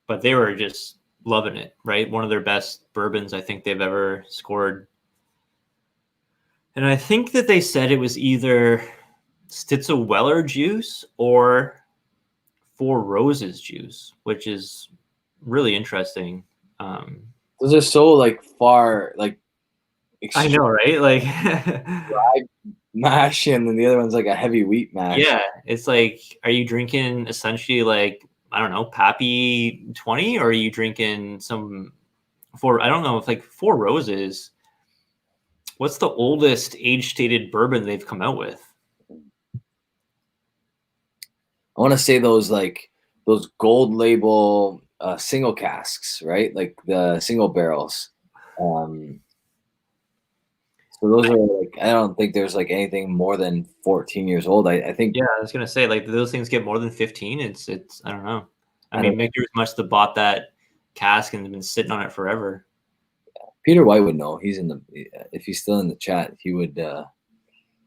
but they were just loving it, right? One of their best bourbons I think they've ever scored. And I think that they said it was either Stitzel Weller juice or Four Roses juice, which is really interesting. Those are so like far, like I know, right? Like dry mash, and then the other one's like a heavy wheat mash. Yeah, it's like, are you drinking essentially like, I don't know, Pappy 20, or are you drinking some I don't know if like Four Roses. What's the oldest age-stated bourbon they've come out with? I want to say those gold label single casks, right? Like the single barrels. So those are like, I don't think there's like anything more than 14 years old. I think. Yeah, I was gonna say, like, those things get more than 15. It's I don't know. I mean, Michter's must have bought that cask and been sitting on it forever. Peter White would know. He's if he's still in the chat, he would.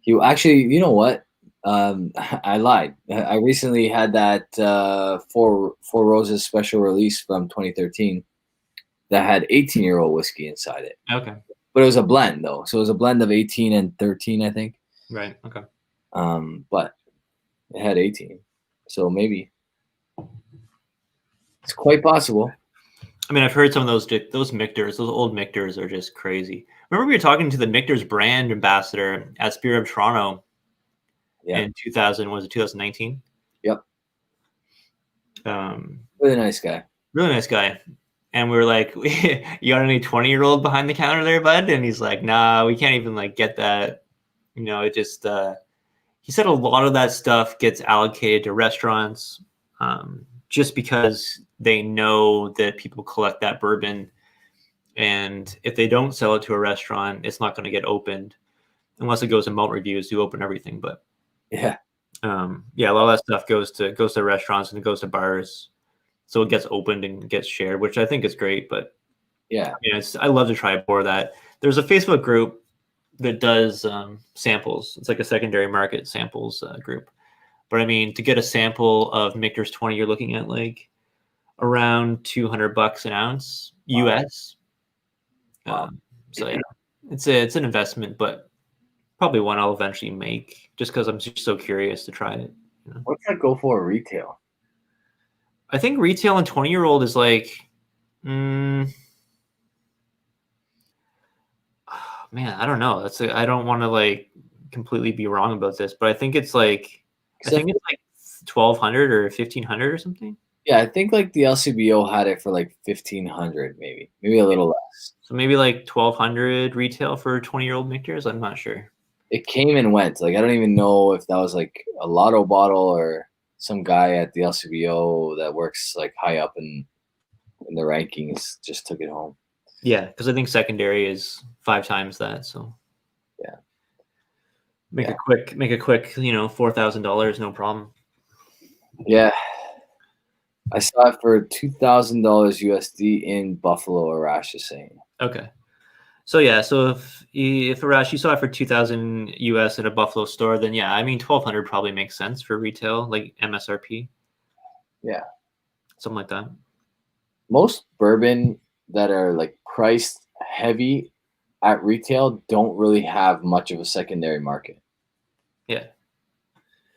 He actually, you know what? I lied. I recently had that Four Roses special release from 2013. that had 18-year-old whiskey inside it. Okay. But it was a blend though. So it was a blend of 18 and 13, I think. Right. Okay. But it had 18. So maybe it's quite possible. I mean, I've heard some of those Michters, those old Michters are just crazy. Remember we were talking to the Michters brand ambassador at Spirit of Toronto in 2000, was it 2019? Yep. Really Really nice guy. And we were like, you got any 20-year-old behind the counter there, bud? And he's like, nah, we can't even like get that. You know, it just, he said a lot of that stuff gets allocated to restaurants just because they know that people collect that bourbon. And if they don't sell it to a restaurant, it's not going to get opened unless it goes in malt reviews to open everything. But yeah, a lot of that stuff goes to restaurants and it goes to bars. So it gets opened and gets shared, which I think is great. But yeah, I love to try more of that. There's a Facebook group that does samples. It's like a secondary market samples group. But I mean, to get a sample of Michter's 20, you're looking at like around $200 an ounce US. Wow. So yeah, it's an investment, but probably one I'll eventually make just because I'm just so curious to try it. You know? What's that go for retail? I think retail on 20-year-old is like, man, I don't know. I don't want to like completely be wrong about this, but I think it's like, it's like 1,200 or 1,500 or something. Yeah, I think like the LCBO had it for like 1,500, maybe a little less. So maybe like 1,200 retail for 20-year-old Michters. I'm not sure. It came and went. Like I don't even know if that was like a lotto bottle or some guy at the LCBO that works like high up in the rankings just took it home. Yeah, because I think secondary is 5 times that. So yeah, make a quick, $4,000, no problem. Yeah, I saw it for $2,000 USD in Buffalo. Arash is saying. Okay, so yeah, so if Arash, you saw it for 2,000 US at a Buffalo store, then yeah, I mean 1,200 probably makes sense for retail, like MSRP. Yeah, something like that. Most bourbon that are like priced heavy at retail don't really have much of a secondary market. Yeah.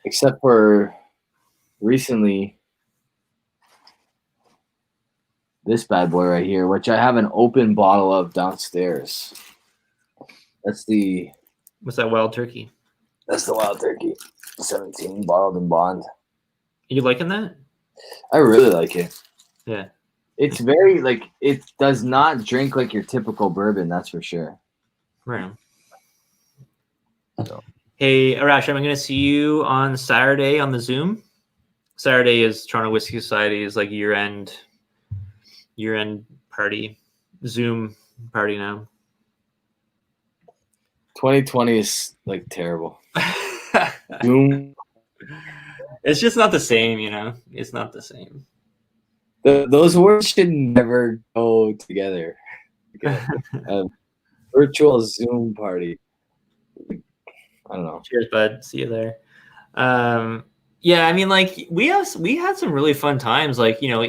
Except for recently this bad boy right here, which I have an open bottle of downstairs. What's that, Wild Turkey? That's the Wild Turkey 17 bottled in bond. Are you liking that? I really like it. Yeah. It's very like, it does not drink like your typical bourbon, that's for sure. Right. So. Hey, Arash, I'm going to see you on Saturday on the Zoom. Saturday is Toronto Whiskey Society's like year-end party, Zoom party now. 2020 is like terrible. Zoom. It's just not the same, you know. It's not the same. Those words should never go together. Virtual Zoom party. I don't know. Cheers, bud. See you there. Yeah, I mean, like we had some really fun times. Like, you know,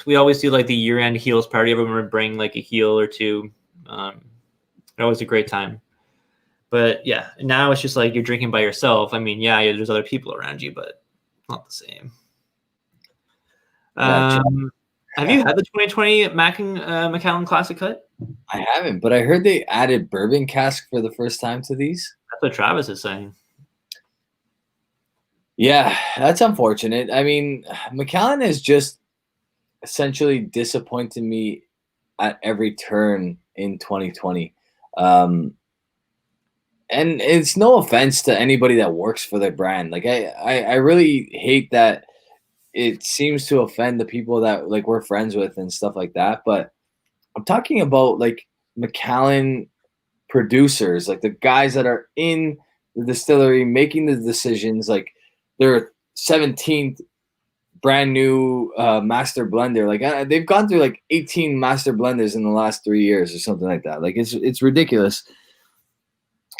we always do like the year-end heels party. Everyone would bring like a heel or two. It was a great time. But yeah, now it's just like you're drinking by yourself. I mean, yeah, there's other people around you, but not the same. Have you had the 2020 Macallan Classic Cut? I haven't, but I heard they added bourbon cask for the first time to these. That's what Travis is saying. Yeah, that's unfortunate. I mean, Macallan has just essentially disappointed me at every turn in 2020. And it's no offense to anybody that works for their brand. Like I really hate that it seems to offend the people that like we're friends with and stuff like that. But I'm talking about like Macallan producers, like the guys that are in the distillery making the decisions, like their 17th brand new master blender. Like they've gone through like 18 master blenders in the last 3 years or something like that. Like it's ridiculous.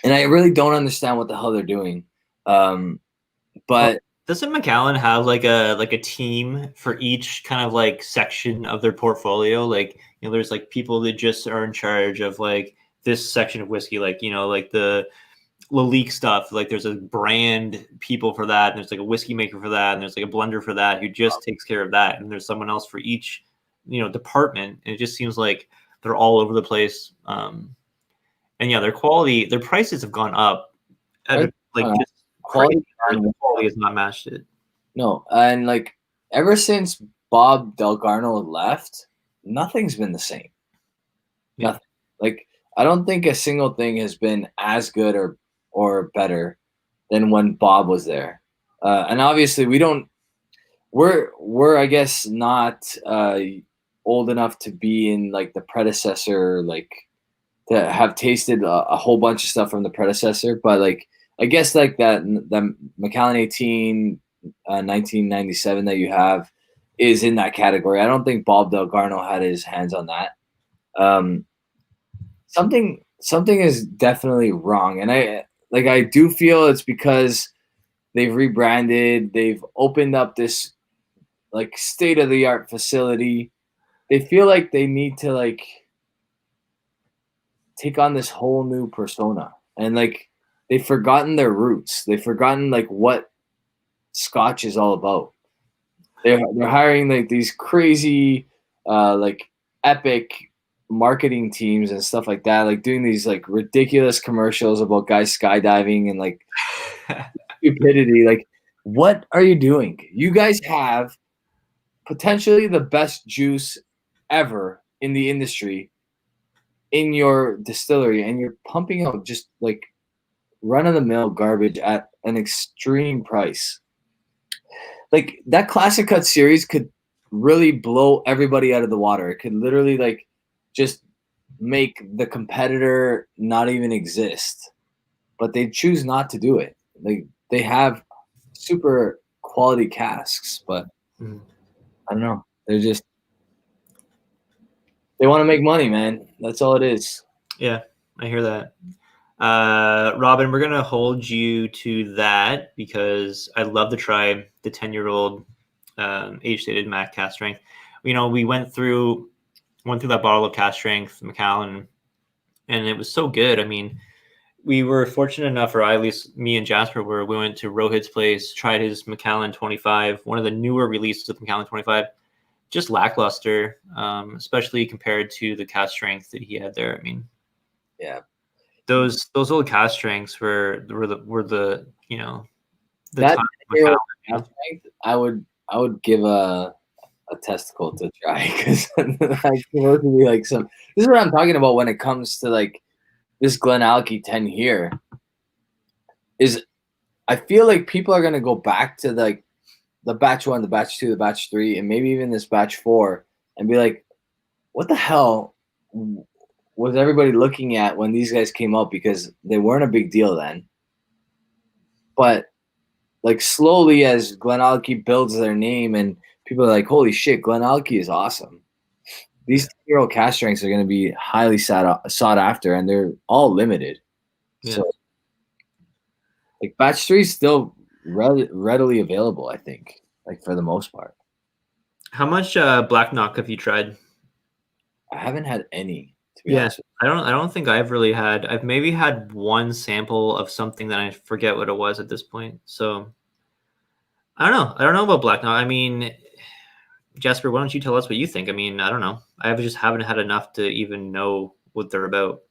And I really don't understand what the hell they're doing. But doesn't Macallan have like a team for each kind of like section of their portfolio? Like You know, there's like people that just are in charge of like this section of whiskey, like, you know, like the Lalique stuff. Like there's a brand people for that, and there's like a whiskey maker for that, and there's like a blender for that who just takes care of that, and there's someone else for each, you know, department. And it just seems like they're all over the place. And yeah, their quality, their prices have gone up at Right. like just Quality, crazy. The quality has not matched it. no, and like ever since Bob Delgarno left, nothing's been the same. Yeah. Nothing. Like I don't think a single thing has been as good or better than when Bob was there. And obviously, we're I guess not old enough to be in like the predecessor, like to have tasted a whole bunch of stuff from the predecessor, but like I guess like that Macallan 18 1997 that you have is in that category. I don't think Bob Delgarno had his hands on that. Something is definitely wrong, and I do feel it's because they've rebranded, they've opened up this like state of the art facility. They feel like they need to like take on this whole new persona, and like they've forgotten their roots. They've forgotten like what Scotch is all about. They're hiring like these crazy like epic marketing teams and stuff like that, like doing these like ridiculous commercials about guys skydiving and like stupidity. Like, what are you doing? You guys have potentially the best juice ever in the industry in your distillery, and you're pumping out just like run-of-the-mill garbage at an extreme price. Like that Classic Cut series could really blow everybody out of the water. It could literally like just make the competitor not even exist, but they choose not to do it. Like they have super quality casks, but I don't know. They're just, they want to make money, man. That's all it is. Yeah, I hear that. Robin, we're gonna hold you to that because I'd love to try the 10-year-old age-stated Mac Cask Strength. You know, we went through that bottle of Cask Strength Macallan, and it was so good. I mean, we were fortunate enough, or at least me and Jasper were. We went to Rohit's place, tried his Macallan 25, one of the newer releases of Macallan 25. Just lackluster, especially compared to the Cask Strength that he had there. I mean, yeah, those old Cask Strengths were the you know the that time. I would give a testicle to try, because like be like some. This is what I'm talking about when it comes to like this GlenAllachie 10 here. Is I feel like people are gonna go back to like the batch 1, the batch 2, the batch 3, and maybe even this batch 4, and be like, what the hell was everybody looking at when these guys came out? Because they weren't a big deal then. But like slowly as GlenAllachie builds their name and people are like, holy shit, GlenAllachie is awesome. These 10-year-old cask strengths are going to be highly sought after, and they're all limited. Yeah. So like batch 3 is still readily available, I think, like for the most part. How much Black Knock have you tried? I haven't had any, to be honest. I don't think I've really had. I've maybe had one sample of something that I forget what it was at this point. So I don't know about Black Knock. I mean, Jasper, why don't you tell us what you think? I mean, I don't know. I just haven't had enough to even know what they're about.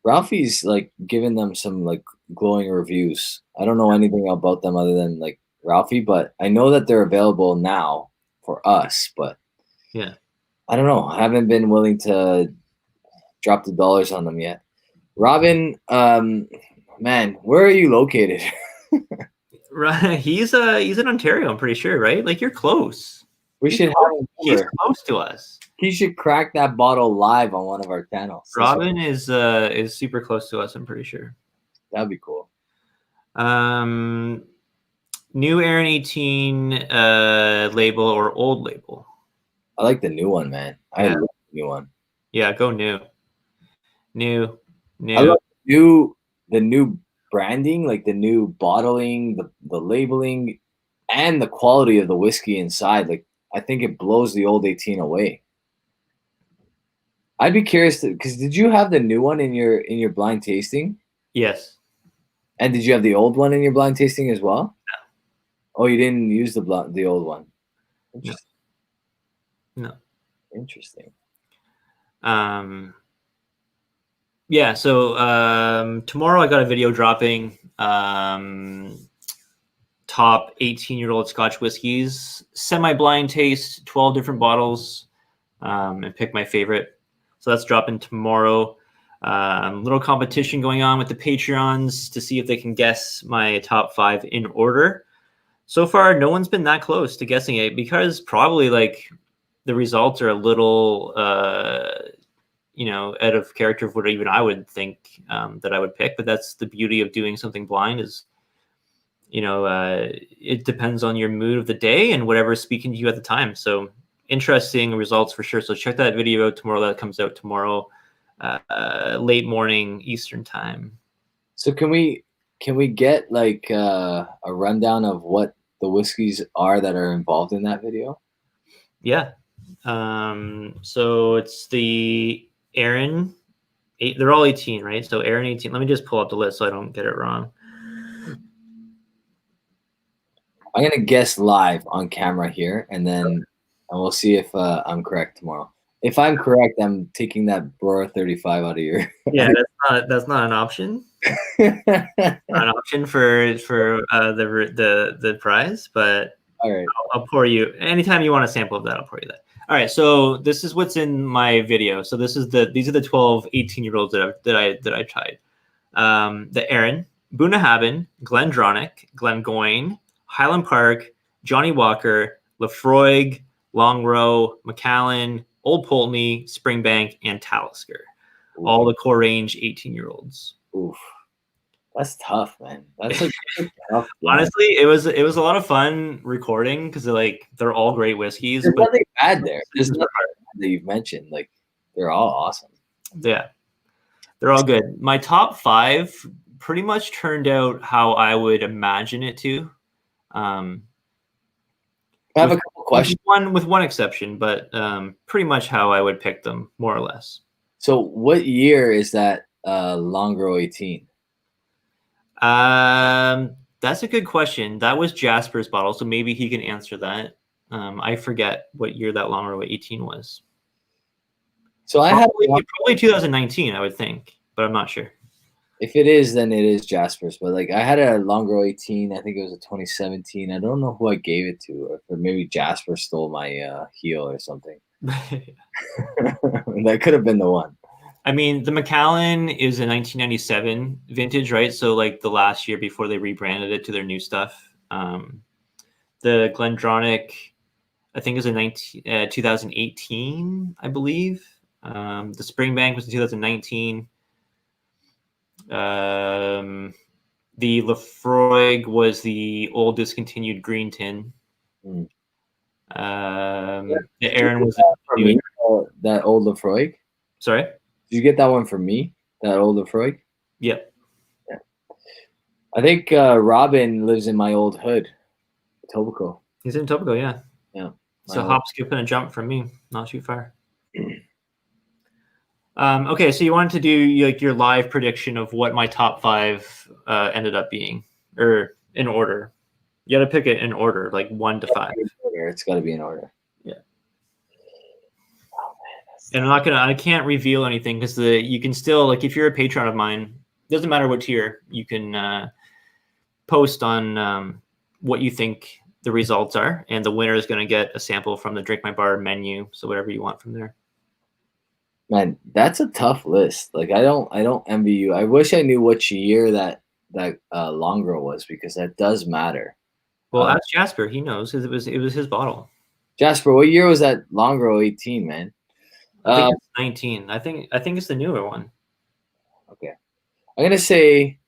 Ralphie's like giving them some like glowing reviews. I don't know anything about them other than like Ralphie, but I know that they're available now for us. But yeah, I don't know. I haven't been willing to drop the dollars on them yet. Robin, man, where are you located? Right, he's in Ontario, I'm pretty sure, right? Like you're close. He's close to us. He should crack that bottle live on one of our channels. Robin is super close to us, I'm pretty sure. That'd be cool. New Aaron 18 label or old label? I like the new one, man. I love the new one. Yeah, go new. New. I love the new branding, like the new bottling, the labeling, and the quality of the whiskey inside. Like I think it blows the old 18 away. I'd be curious because did you have the new one in your blind tasting? Yes. And did you have the old one in your blind tasting as well? Oh, you didn't use the old one. No. Interesting. No. Interesting. Yeah, so tomorrow I got a video dropping top 18-year-old Scotch whiskeys, semi-blind taste, 12 different bottles, and pick my favorite. So that's dropping tomorrow. Little competition going on with the Patreons to see if they can guess my top 5 in order. So far, no one's been that close to guessing it because probably like the results are a little out of character of what even I would think that I would pick. But that's the beauty of doing something blind is, it depends on your mood of the day and whatever's speaking to you at the time. So interesting results for sure. So check that video out tomorrow. That comes out tomorrow, late morning Eastern time. So can we get like a rundown of what the whiskeys are that are involved in that video? Yeah. So it's the Aaron. They're all 18, right? So Aaron 18. Let me just pull up the list so I don't get it wrong. I'm gonna guess live on camera here, and we'll see if I'm correct tomorrow. If I'm correct, I'm taking that Brewer 35 out of your. Yeah, that's not an option. Not an option for the prize, but All right. I'll pour you anytime you want a sample of that. I'll pour you that. All right, so this is what's in my video. So these are the 12 18-year-olds that I tried. The Aaron, Bunnahabhain, GlenDronach, Glengoyne, Highland Park, Johnny Walker, Lafroig, Longrow, Macallan, Old Pulteney, Springbank, and Talisker. Ooh. All the core range 18-year-olds. Oof. That's tough, man. That's like tough. Honestly, it was a lot of fun recording because they're all great whiskeys. There's but nothing bad there. There's nothing bad that you've mentioned. Like they're all awesome. Yeah, they're all good. My top 5 pretty much turned out how I would imagine it to. I have a couple questions. With one exception, but pretty much how I would pick them, more or less. So, what year is that Longrow 18? That's a good question. That was Jasper's bottle, so maybe he can answer that. I forget what year that Longrow 18 was. So probably 2019, I would think, but I'm not sure. If it is, then it is Jasper's. But like I had a Longrow 18, I think it was a 2017. I don't know who I gave it to, or maybe Jasper stole my heel or something. That could have been the one. I mean, the Macallan is a 1997 vintage, right? So like the last year before they rebranded it to their new stuff. The GlenDronach, I think, is a 2018, I believe. The Springbank was in 2019. The Lafroig was the old discontinued green tin. The Aaron was for me, that old Lafroig. Sorry, did you get that one from me? That old Lafroig. Yep. Yeah. I think Robin lives in my old hood, Etobicoke. He's in Etobicoke, yeah. Yeah. So hop, skip, and a jump from me. Not too far. Okay, so you wanted to do like your live prediction of what my top 5 ended up being, or in order. You got to pick it in order, like 1 to 5. It's got to be in order. Yeah. Oh, man, and I can't reveal anything because you can still, like, if you're a patron of mine, doesn't matter what tier, you can post on what you think the results are, and the winner is going to get a sample from the Drink My Bar menu. So whatever you want from there. Man, that's a tough list. Like I don't envy you. I wish I knew which year that Longrow was, because that does matter. Well, ask Jasper. He knows because it was his bottle. Jasper, what year was that Longrow 18, man? I think it's 19. I think it's the newer one. Okay, I'm gonna say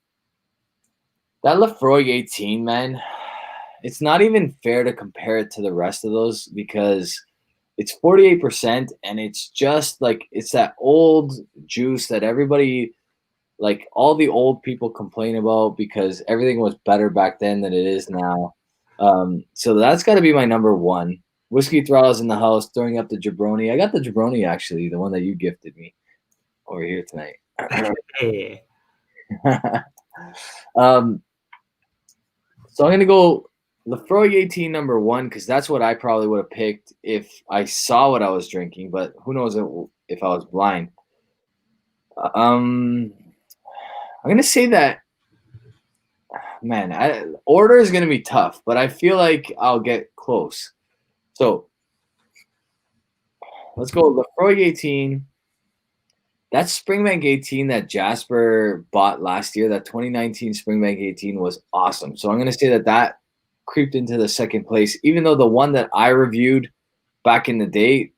that Lafroig 18, man. It's not even fair to compare it to the rest of those because it's 48%, and it's just like it's that old juice that everybody, like all the old people, complain about because everything was better back then than it is now. So that's got to be my number 1. Whiskey Throttle's in the house, throwing up the jabroni. I got the jabroni, actually, the one that you gifted me over here tonight. Hey. So I'm going to go Lefroy 18 number 1 because that's what I probably would have picked if I saw what I was drinking, but who knows if I was blind. I'm going to say that, man, order is going to be tough, but I feel like I'll get close. So let's go Lefroy 18. That Springbank 18 that Jasper bought last year, that 2019 Springbank 18 was awesome. So I'm going to say that creeped into the second place, even though the one that I reviewed back in the day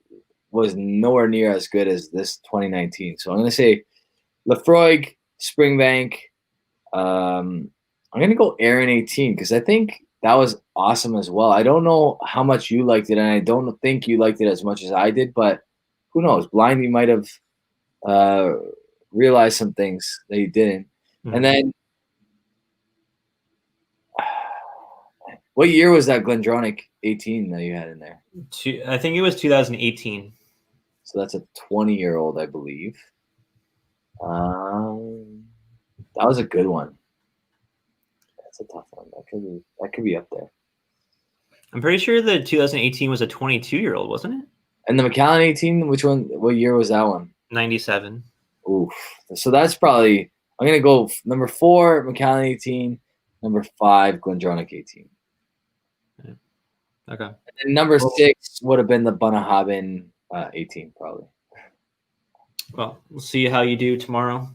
was nowhere near as good as this 2019. So I'm going to say Lefroy, Springbank. I'm going to go Aaron 18 because I think that was awesome as well. I don't know how much you liked it, and I don't think you liked it as much as I did, but who knows? Blind, you might have realize some things that you didn't. Mm-hmm. And then what year was that GlenAllachie 18 that you had in there? I think it was 2018. So that's a 20-year-old, I believe. That was a good one. That's a tough one. That could be up there. I'm pretty sure the 2018 was a 22-year-old, wasn't it? And the Macallan 18, which one? What year was that one? 97. Oof. So that's probably, I'm going to go number 4, Macallan 18, number 5, GlenAllachie 18. Yeah. Okay. And then number 6 would have been the Bunnahabhain 18, probably. Well, we'll see how you do tomorrow.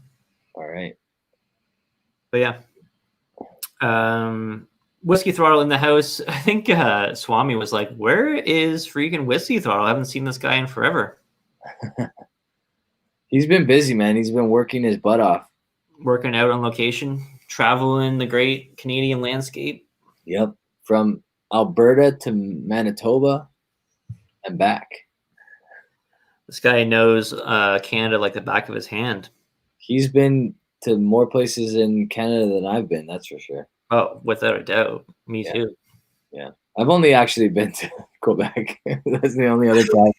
All right. But yeah. Whiskey Throttle in the house. I think Swami was like, where is freaking Whiskey Throttle? I haven't seen this guy in forever. He's been busy, man. He's been working his butt off. Working out on location, traveling the great Canadian landscape. Yep. From Alberta to Manitoba and back. This guy knows Canada like the back of his hand. He's been to more places in Canada than I've been, that's for sure. Oh, without a doubt. Me too. Yeah. I've only actually been to Quebec. That's the only other time.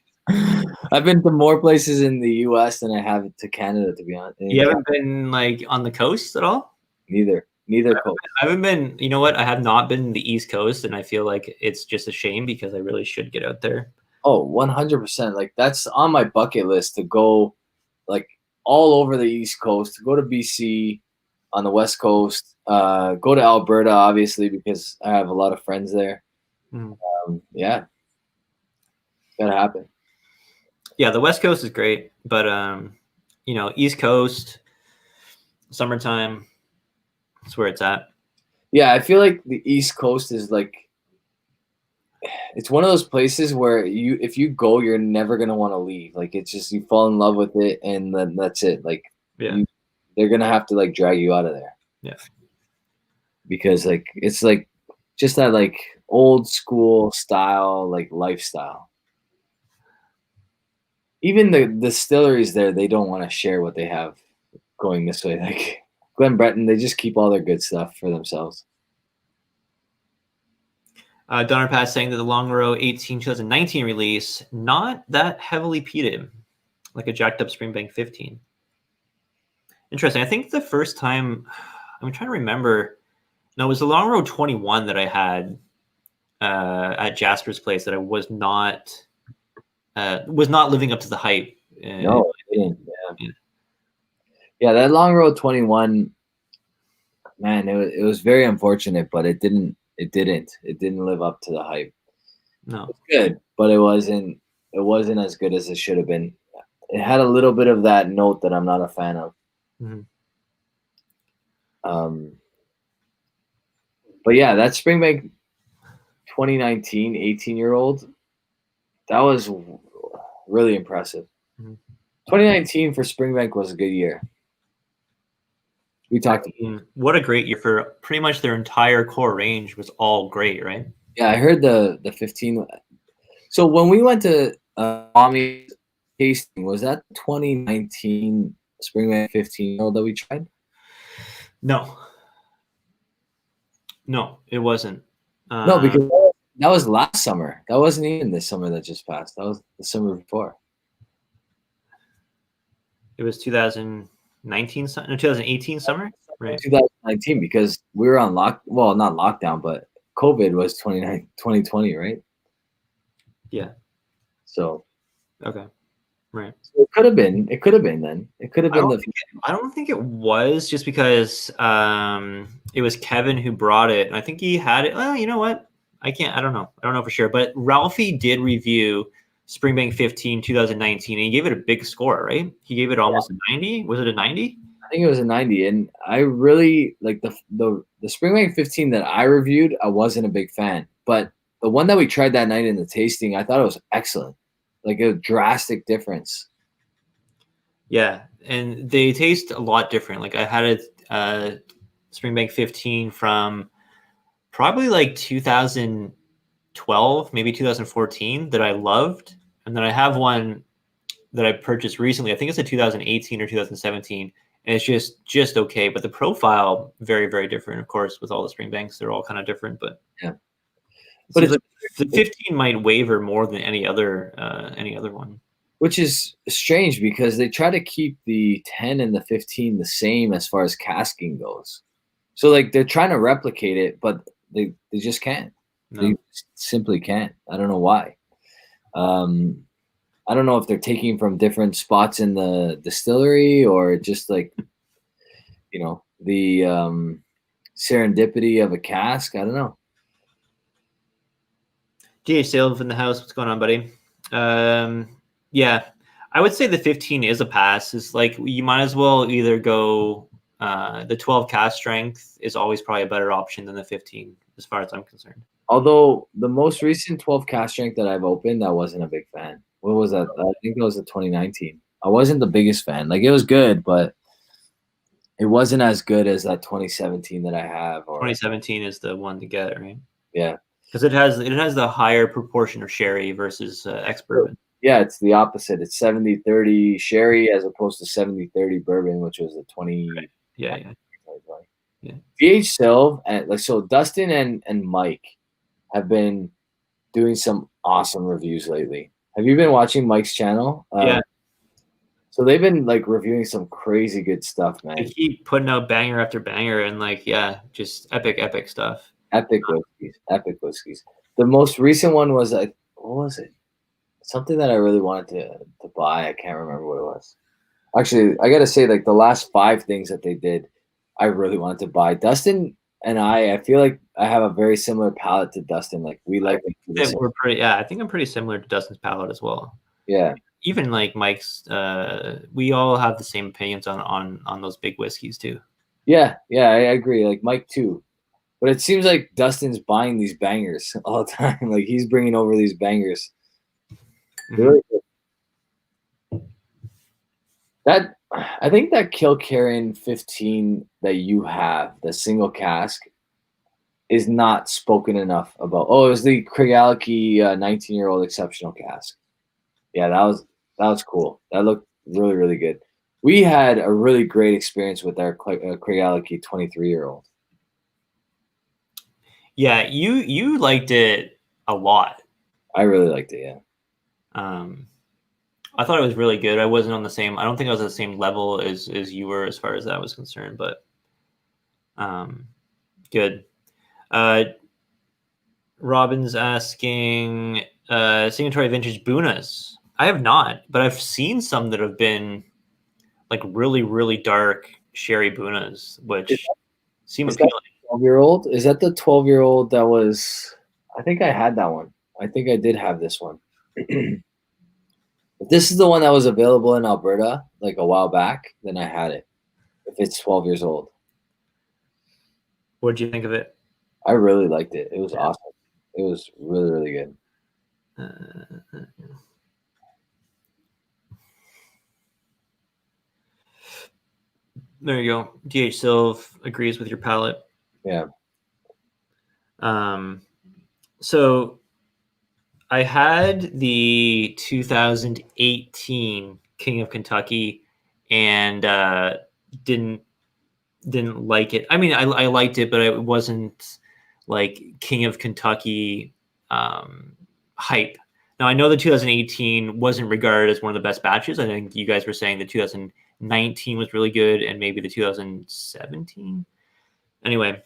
I've been to more places in the U.S. than I have to Canada, to be honest. You haven't been like on the coast at all? Neither coast. I haven't been. You know what? I have not been the East Coast, and I feel like it's just a shame because I really should get out there. Oh, 100%. Like that's on my bucket list to go, like all over the East Coast. To go to BC, on the West Coast. Go to Alberta, obviously, because I have a lot of friends there. Yeah, it's gotta happen. Yeah, the West Coast is great, but East Coast, summertime, that's where it's at. Yeah, I feel like the East Coast is like, it's one of those places where if you go, you're never gonna want to leave. Like it's just you fall in love with it, and then that's it. Like they're gonna have to like drag you out of there. Yeah, because like it's like just that like old school style like lifestyle. Even the distilleries there, they don't want to share what they have going this way. Like Glen Breton, they just keep all their good stuff for themselves. Donner Pass saying that the Long Row 18 2019 release, not that heavily peated, like a jacked up Springbank 15. Interesting. I think the first time, I'm trying to remember, no, it was the Long Row 21 that I had at Jasper's place that I was not living up to the hype. No, it didn't. Yeah, that Long Row 21, man, it was very unfortunate, but it didn't live up to the hype. No, it's good, but it wasn't as good as it should have been. It had a little bit of that note that I'm not a fan of. Mm-hmm. But yeah, that Springbank 2019 18-year-old, that was really impressive. Mm-hmm. 2019 for Springbank was a good year. We talked. What a great year for pretty much their entire core range was all great, right? Yeah, I heard the 15. So when we went to Mommy's tasting, was that 2019 Springbank 15-year-old that we tried? No, it wasn't. No, because that was last summer. That wasn't even this summer that just passed. That was the summer before. It was 2019, no, 2018 summer, right? 2019, because we were on well, not lockdown, but COVID was 2020, right? Yeah. So Okay. Right. so it could have been. It could have been then. It could have been I don't think it was, just because it was Kevin who brought it, and I think he had it. Well, you know what? I don't know. I don't know for sure. But Ralphie did review Springbank 15 2019, and he gave it a big score, right? He gave it almost a 90. Was it a 90? I think it was a 90, and I really like the Springbank 15 that I reviewed. I wasn't a big fan, but the one that we tried that night in the tasting, I thought it was excellent. Like a drastic difference. Yeah, and they taste a lot different. Like I had a Springbank 15 from probably like 2012, maybe 2014, that I loved, and then I have one that I purchased recently. I think it's a 2018 or 2017, and it's just okay. But the profile very, very different, of course, with all the Springbanks. They're all kind of different, but yeah. But it's like the 15 might waver more than any other one. Which is strange, because they try to keep the 10 and the 15 the same as far as casking goes. So like they're trying to replicate it, but they just can't. No. They simply can't. I don't know why. I don't know if they're taking from different spots in the distillery, or just like, the serendipity of a cask. I don't know. DH Sales in the house. What's going on, buddy? Yeah, I would say the 15 is a pass. It's like you might as well either go. The 12 cask strength is always probably a better option than the 15, as far as I'm concerned. Although the most recent 12 cask strength that I've opened, I wasn't a big fan. What was that? I think it was the 2019. I wasn't the biggest fan. Like, it was good, but it wasn't as good as that 2017 that I have. Or 2017 is the one to get, right? Yeah, because it has the higher proportion of sherry versus ex-bourbon. Yeah, it's the opposite. It's 70-30 sherry as opposed to 70-30 bourbon, which was the 20. Right. Yeah. VH Silv, and so Dustin and Mike have been doing some awesome reviews lately. Have you been watching Mike's channel? Yeah. So they've been like reviewing some crazy good stuff, man. They keep putting out banger after banger, and just epic stuff. Epic whiskeys. The most recent one was what was it? Something that I really wanted to buy. I can't remember what it was. Actually, I gotta say, like, the last 5 things that they did, I really wanted to buy. Dustin and I feel like I have a very similar palate to Dustin. Like, we like. We're pretty. Yeah, I think I'm pretty similar to Dustin's palate as well. Yeah. Even like Mike's, we all have the same opinions on those big whiskeys too. Yeah, I agree. Like Mike too, but it seems like Dustin's buying these bangers all the time. Like, he's bringing over these bangers. Mm-hmm. Really good. That, I think that Kilkerran 15 that you have, the single cask, is not spoken enough about. Oh, it was the GlenAllachie 19-year-old exceptional cask. Yeah, that was cool. That looked really, really good. We had a really great experience with our GlenAllachie 23-year-old. Yeah, you liked it a lot. I really liked it. Yeah. I thought it was really good. I wasn't on the same. I don't think I was at the same level as you were as far as that was concerned, but good. Robin's asking signatory vintage Bunas. I have not, but I've seen some that have been like really, really dark sherry Bunas, which seem appealing. 12-year-old? Is that the 12-year-old that was? I think I had that one. I think I did have this one. If this is the one that was available in Alberta like a while back, then I had it. If it's 12 years old. What did you think of it? I really liked it. It was awesome. It was really, really good. There you go. DH Silv agrees with your palate. Yeah. So I had the 2018 King of Kentucky and didn't like it. I mean, I liked it, but it wasn't like King of Kentucky hype. Now I know the 2018 wasn't regarded as one of the best batches. I think you guys were saying the 2019 was really good, and maybe the 2017. Anyway,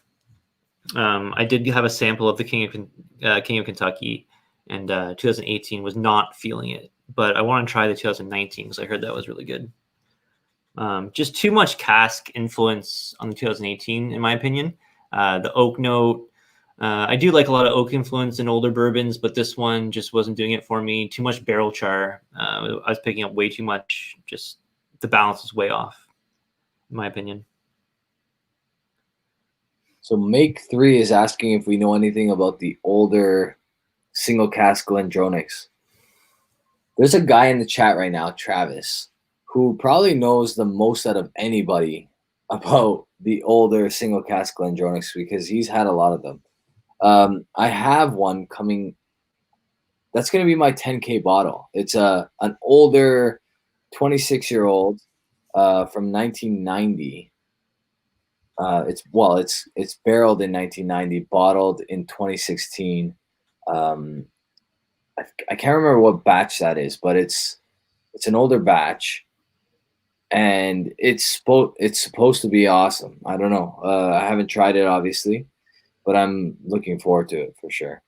I did have a sample of the King of Kentucky, and 2018 was not feeling it, but I want to try the 2019 because I heard that was really good. Just too much cask influence on the 2018, in my opinion. The oak note. I do like a lot of oak influence in older bourbons, but this one just wasn't doing it for me. Too much barrel char. I was picking up way too much. Just the balance was way off, in my opinion. So Make 3 is asking if we know anything about the older single cask GlenDronachs. There's a guy in the chat right now, Travis, who probably knows the most out of anybody about the older single cask GlenDronachs because he's had a lot of them. I have one coming. That's going to be my 10K bottle. It's an older 26-year-old from 1990. It's barreled in 1990, bottled in 2016. I can't remember what batch that is, but it's an older batch, and it's supposed to be awesome. I don't know. I haven't tried it, obviously, but I'm looking forward to it for sure.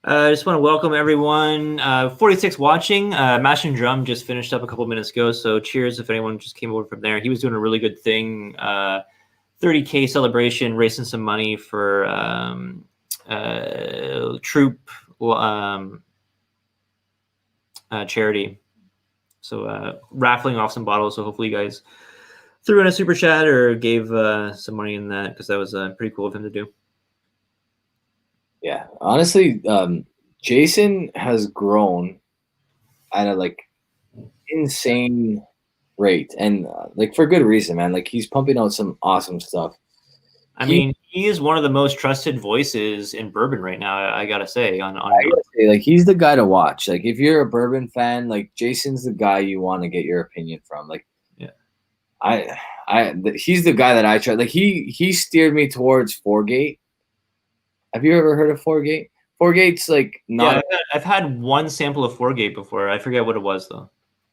I just want to welcome everyone. 46 watching. Mash and Drum just finished up a couple minutes ago, so cheers if anyone just came over from there. He was doing a really good thing. 30K celebration, raising some money for troop charity. So raffling off some bottles. So hopefully you guys threw in a super chat or gave some money in that, because that was pretty cool of him to do. Yeah, honestly, Jason has grown at a like insane rate, and like for good reason, man. Like he's pumping out some awesome stuff. I mean, he is one of the most trusted voices in bourbon right now. I gotta say, I gotta say, like he's the guy to watch. Like if you're a bourbon fan, like Jason's the guy you want to get your opinion from. Like, yeah, he's the guy that I tried. Like he steered me towards Foregate. Have you ever heard of Foregate? Foregate's like not. Yeah, I've had one sample of Foregate before. I forget what it was though.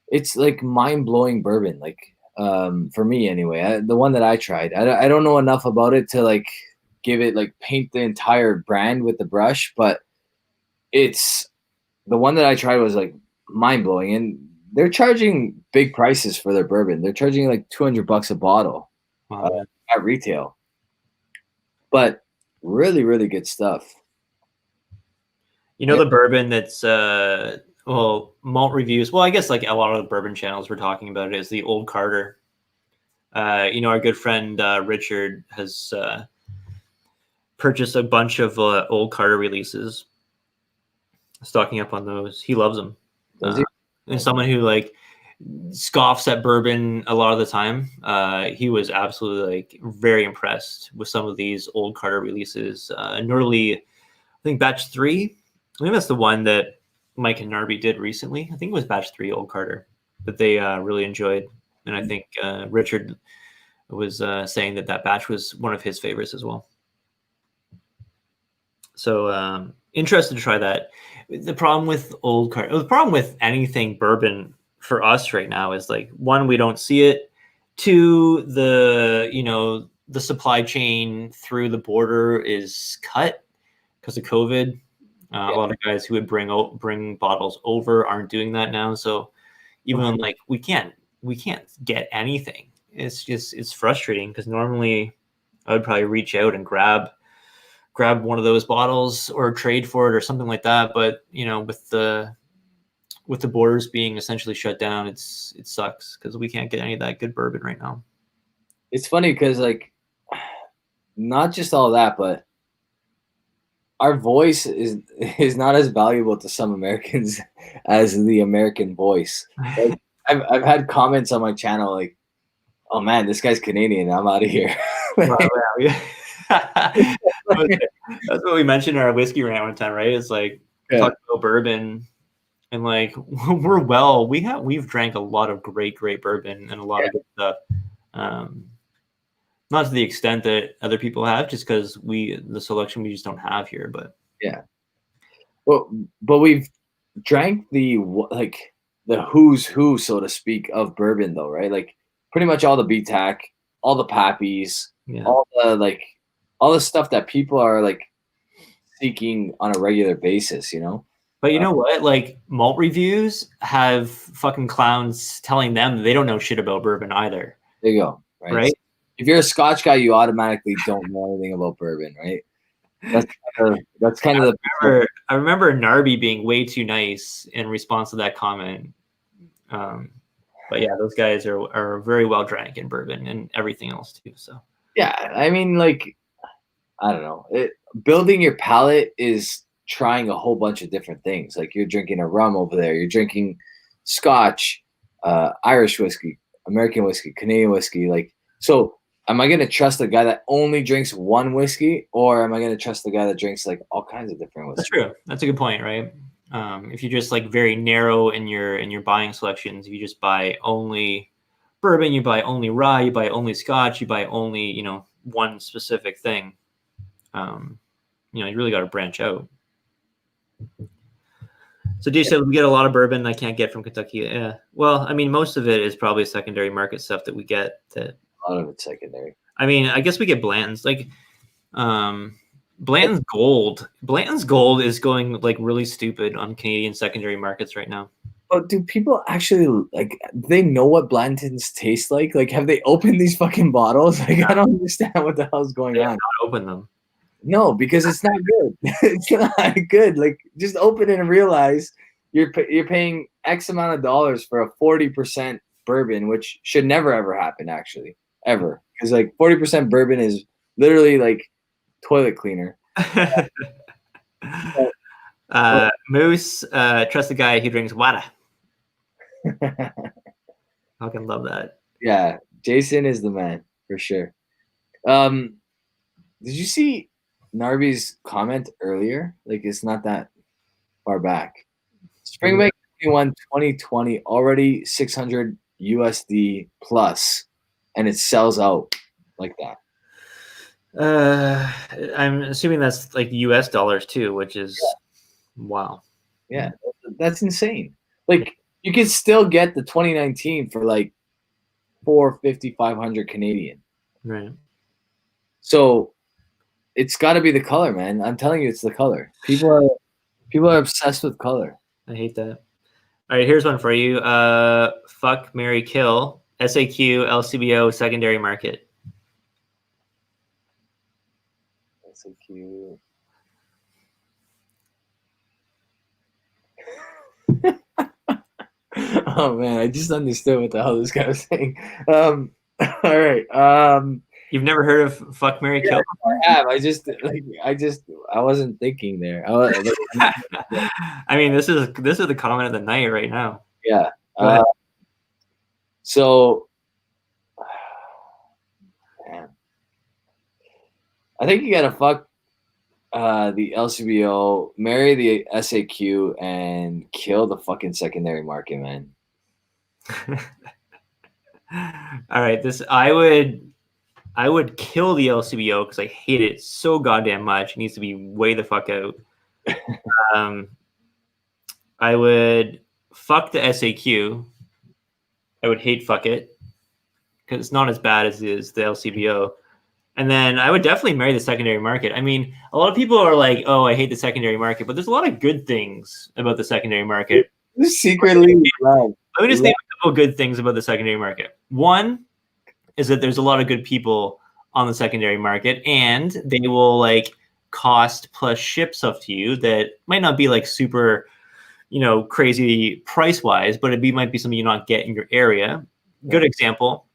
It's like mind-blowing bourbon. Like for me anyway, the one that I tried. I don't know enough about it to like give it like paint the entire brand with the brush, but it's the one that I tried was like mind-blowing, and they're charging big prices for their bourbon. They're charging like $200 a bottle at retail, but really, really good stuff. You know, the bourbon that's malt reviews. Well, I guess like a lot of the bourbon channels we're talking about is the Old Carter. You know, our good friend Richard has purchased a bunch of Old Carter releases. Stocking up on those. He loves them. And someone who like scoffs at bourbon a lot of the time. He was absolutely like very impressed with some of these Old Carter releases. Notably, I think batch 3. I think that's the one that Mike and Narby did recently. I think it was batch 3 Old Carter that they really enjoyed. And I think Richard was saying that batch was one of his favorites as well. So interested to try that. The problem with Old Carter, the problem with anything bourbon for us right now is like, one, we don't see it. 2, the supply chain through the border is cut because of COVID. A lot of guys who would bring bottles over aren't doing that now. So even when like we can't get anything, it's frustrating, because normally I would probably reach out and grab one of those bottles or trade for it or something like that. But you know, with the borders being essentially shut down, it sucks because we can't get any of that good bourbon right now. It's funny because like not just all that, but our voice is not as valuable to some Americans as the American voice. Like, I've had comments on my channel like, "Oh man, this guy's Canadian. I'm out of here." That's what we mentioned in our whiskey rant one time, right? It's like talking about bourbon, and like we've drank a lot of great bourbon and a lot of good stuff. Not to the extent that other people have, just because the selection we just don't have here. But Yeah. Well, but we've drank the who's who, so to speak, of bourbon, though, right? Like pretty much all the BTAC, all the Pappies, Yeah. all the stuff that people are like seeking on a regular basis, you know? But you know what? Like malt reviews have fucking clowns telling them they don't know shit about bourbon either. There you go. Right. Right? If you're a Scotch guy, you automatically don't know anything about bourbon, right? That's kind of I remember Narby being way too nice in response to that comment. But yeah, those guys are very well drank in bourbon and everything else too. So yeah. I mean, like, I don't know. Building your palate is trying a whole bunch of different things. Like you're drinking a rum over there. You're drinking Scotch, Irish whiskey, American whiskey, Canadian whiskey. Like, so am I going to trust the guy that only drinks one whiskey, or am I going to trust the guy that drinks like all kinds of different whiskeys? that's true. That's a good point, right? If you're just like very narrow in your buying selections, if you just buy only bourbon, you buy only rye, you buy only Scotch, you buy only one specific thing. You really got to branch out. So do you say we get a lot of bourbon I can't get from Kentucky? Yeah. Well, I mean, most of it is probably secondary market stuff that we get. A lot of it's secondary. I mean, I guess we get Blanton's. Like, Blanton's Gold. Blanton's Gold is going like really stupid on Canadian secondary markets right now. But do people actually they know what Blanton's taste like? Like, have they opened these fucking bottles? Like, I don't understand what the hell's going on. Not open them. No, because it's not good. It's not good. Like, just open it and realize you're paying X amount of dollars for a 40% bourbon, which should never ever happen, actually, ever. Because like 40% bourbon is literally like toilet cleaner. Moose, trust the guy who drinks water. I can love that. Yeah, Jason is the man for sure. Did you see Narby's comment earlier? Like, it's not that far back. Springbank 2020 already 600 USD plus, and it sells out like that. I'm assuming that's like US dollars too, which is wow. Yeah, that's insane. Like, you can still get the 2019 for like 450, 500 Canadian. Right. So it's got to be the color, man. I'm telling you, it's the color. People are obsessed with color. I hate that. All right, here's one for you. Fuck, marry, kill. SAQ, LCBO, secondary market. SAQ. Oh man, I just understood what the hell this guy was saying. All right. You've never heard of fuck, marry, kill? I have. I wasn't thinking there. I mean, this is the comment of the night right now. Yeah. So, man, I think you gotta fuck the LCBO, marry the SAQ, and kill the fucking secondary market, man. All right, I would kill the LCBO because I hate it so goddamn much. It needs to be way the fuck out. I would fuck the SAQ. I would hate fuck it because it's not as bad as is the LCBO. And then I would definitely marry the secondary market. I mean, a lot of people are like, "Oh, I hate the secondary market," but there's a lot of good things about the secondary market. Secretly, let me just name a couple of good things about the secondary market. One is that there's a lot of good people on the secondary market, and they will like cost plus ship stuff to you that might not be like super, crazy price wise, but might be something you not get in your area. Good example.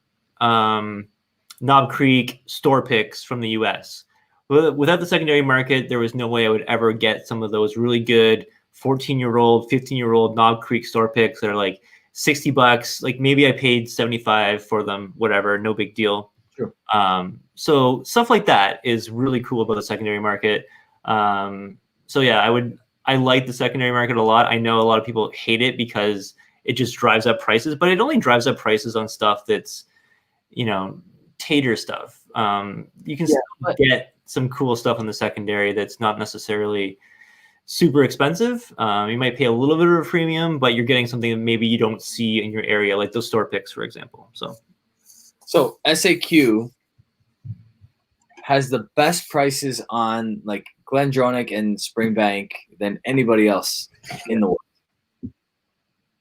Knob Creek store picks from the US. Without the secondary market, there was no way I would ever get some of those really good 14-year-old, 15-year-old Knob Creek store picks that are like $60. Like maybe I paid $75 for them, whatever, no big deal. Sure. So stuff like that is really cool about the secondary market. So yeah, I like the secondary market a lot. I know a lot of people hate it because it just drives up prices, but it only drives up prices on stuff that's, tater stuff. You can still get some cool stuff in the secondary that's not necessarily super expensive. You might pay a little bit of a premium, but you're getting something that maybe you don't see in your area, like those store picks, for example. So SAQ has the best prices on like GlenDronach and Springbank than anybody else in the world.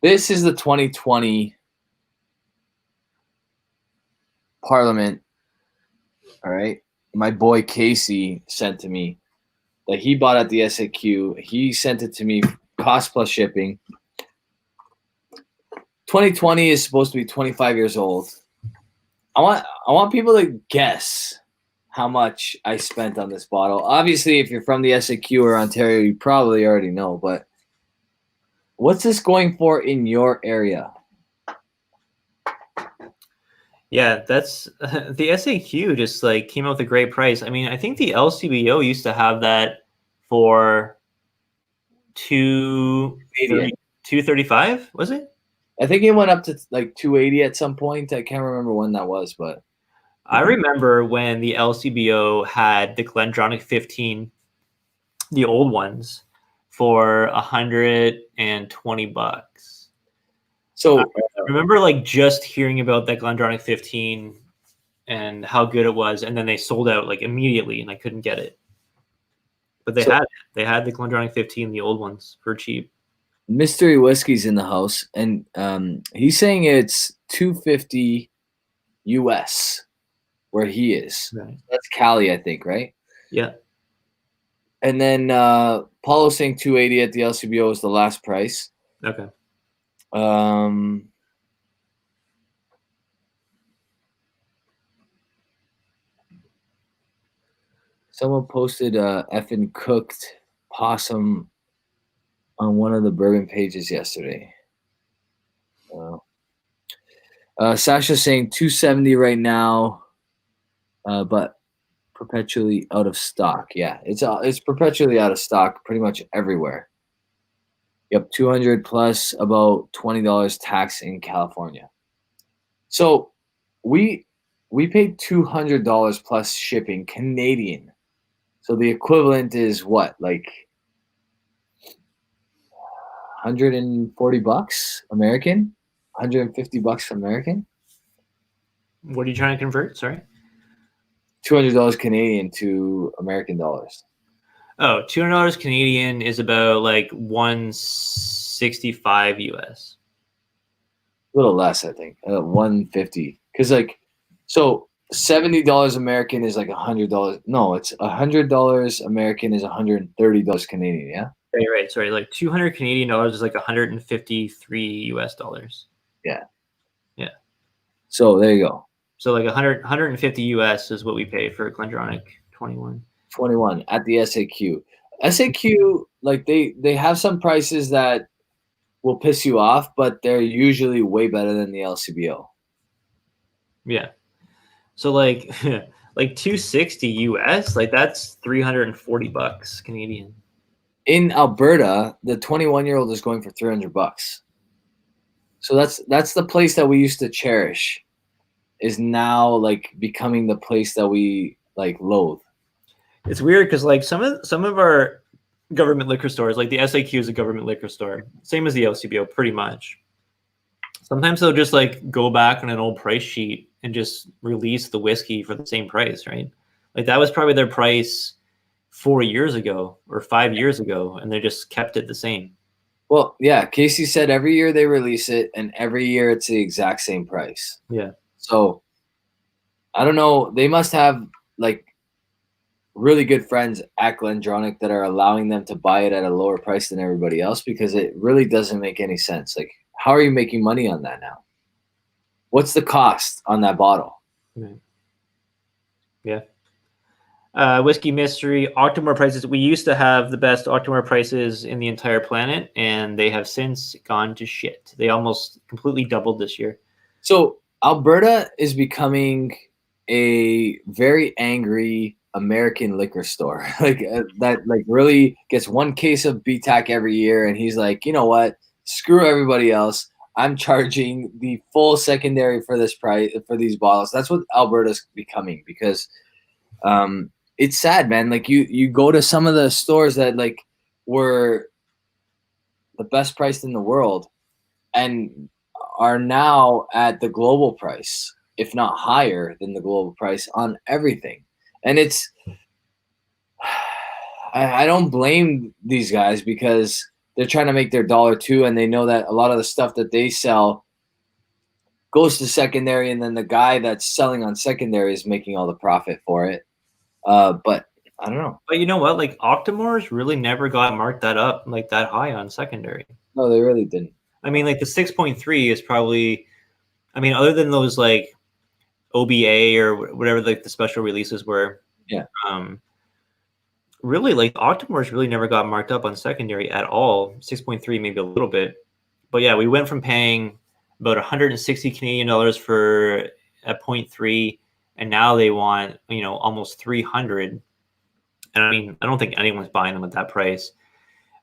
This is the 2020 Parliament. All right. My boy Casey sent to me that he bought at the SAQ. He sent it to me, cost plus shipping. 2020 is supposed to be 25 years old. I want people to guess how much I spent on this bottle. Obviously, if you're from the SAQ or Ontario, you probably already know, but what's this going for in your area? Yeah, that's the SAQ just like came out with a great price. I mean, I think the LCBO used to have that for 235, was it? I think it went up to like 280 at some point. I can't remember when that was, but I remember when the LCBO had the GlenDronach 15, the old ones, for $120. So I remember like just hearing about that GlenDronach 15 and how good it was, and then they sold out like immediately, and I couldn't get it. But they had the GlenDronach 15, the old ones, for cheap. Mystery Whiskey's in the house, and he's saying it's $250 US where he is. Right. That's Cali, I think, right? Yeah. And then Paulo's saying 280 at the LCBO is the last price. Okay. Someone posted effing cooked possum on one of the bourbon pages yesterday. Sasha's saying 270 right now, but perpetually out of stock. Yeah, it's perpetually out of stock pretty much everywhere. Yep, 200 plus about $20 tax in California. So we paid $200 plus shipping Canadian. So the equivalent is what, like $140 American, $150 American. What are you trying to convert? Sorry. $200 Canadian to American dollars. Oh, $200 Canadian is about like 165 US. A little less, I think. 150. Because like, so $70 American is like $100. No, it's $100 American is $130 Canadian. Yeah. Right. Sorry, like 200 Canadian dollars is like 153 US dollars. Yeah. Yeah. So there you go. So like 150 US is what we pay for GlenDronach 21. 21 at the SAQ. SAQ, like they have some prices that will piss you off, but they're usually way better than the LCBO. Yeah. So like like 260 US, like that's $340 Canadian. In Alberta, the 21-year-old is going for $300. So that's the place that we used to cherish, is now like becoming the place that we like loathe. It's weird because like some of our government liquor stores, like the SAQ is a government liquor store, same as the LCBO, pretty much. Sometimes they'll just like go back on an old price sheet and just release the whiskey for the same price, right? Like that was probably their price 4 years ago or 5 years ago, and they just kept it the same. Well, yeah, Casey said every year they release it, and every year it's the exact same price. Yeah. So I don't know. They must have like really good friends at GlenDronach that are allowing them to buy it at a lower price than everybody else, because it really doesn't make any sense. Like, how are you making money on that now? What's the cost on that bottle? Right. Yeah. Whiskey Mystery, Octomore prices. We used to have the best Octomore prices in the entire planet, and they have since gone to shit. They almost completely doubled this year. So Alberta is becoming a very angry American liquor store. That like really gets one case of BTAC every year, and he's like, you know what? Screw everybody else. I'm charging the full secondary for this price for these bottles. That's what Alberta's becoming, because it's sad, man. Like you go to some of the stores that like were the best priced in the world and are now at the global price, if not higher than the global price on everything. And it's, I don't blame these guys because they're trying to make their dollar too. And they know that a lot of the stuff that they sell goes to secondary. And then the guy that's selling on secondary is making all the profit for it. But I don't know. But you know what? Like Octomores really never got marked that up like that high on secondary. No, they really didn't. I mean, like the 6.3 is probably, I mean, other than those like OBA or whatever like the special releases were. Yeah. Really, like Octomores really never got marked up on secondary at all. 6.3, maybe a little bit. But yeah, we went from paying about 160 Canadian dollars for a 0.3, and now they want, almost 300. And I mean, I don't think anyone's buying them at that price.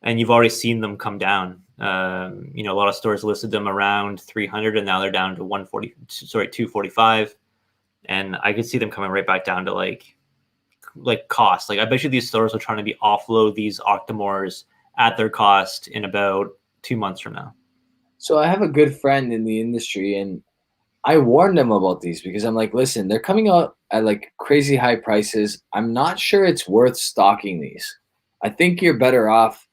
And you've already seen them come down. A lot of stores listed them around 300, and now they're down to 245. And I could see them coming right back down to like cost. Like I bet you these stores are trying to be offload these Octomores at their cost in about 2 months from now. So I have a good friend in the industry, and I warned them about these because I'm like, listen, they're coming out at like crazy high prices. I'm not sure it's worth stocking these. I think you're better off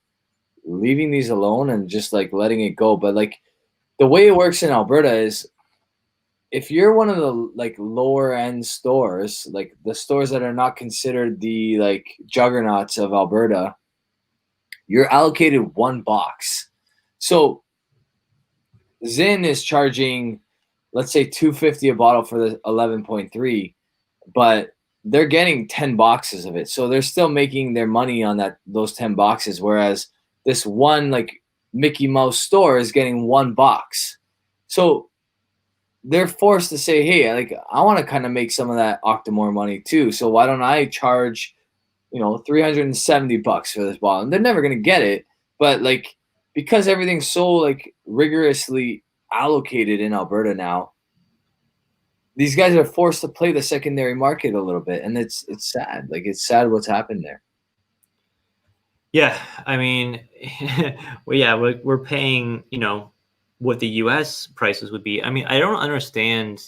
leaving these alone and just like letting it go. But like the way it works in Alberta is if you're one of the like lower end stores, like the stores that are not considered the like juggernauts of Alberta, you're allocated one box. So Zin is charging, let's say $250 a bottle for the 11.3, but they're getting 10 boxes of it. So they're still making their money on those 10 boxes. Whereas this one like Mickey Mouse store is getting one box. So they're forced to say, hey, like I want to kind of make some of that Octomore money too. So why don't I charge, $370 for this bottle? And they're never going to get it. But like, because everything's so like rigorously allocated in Alberta now, these guys are forced to play the secondary market a little bit. And it's sad. Like it's sad what's happened there. Yeah. I mean, we're paying, what the US prices would be. I mean, I don't understand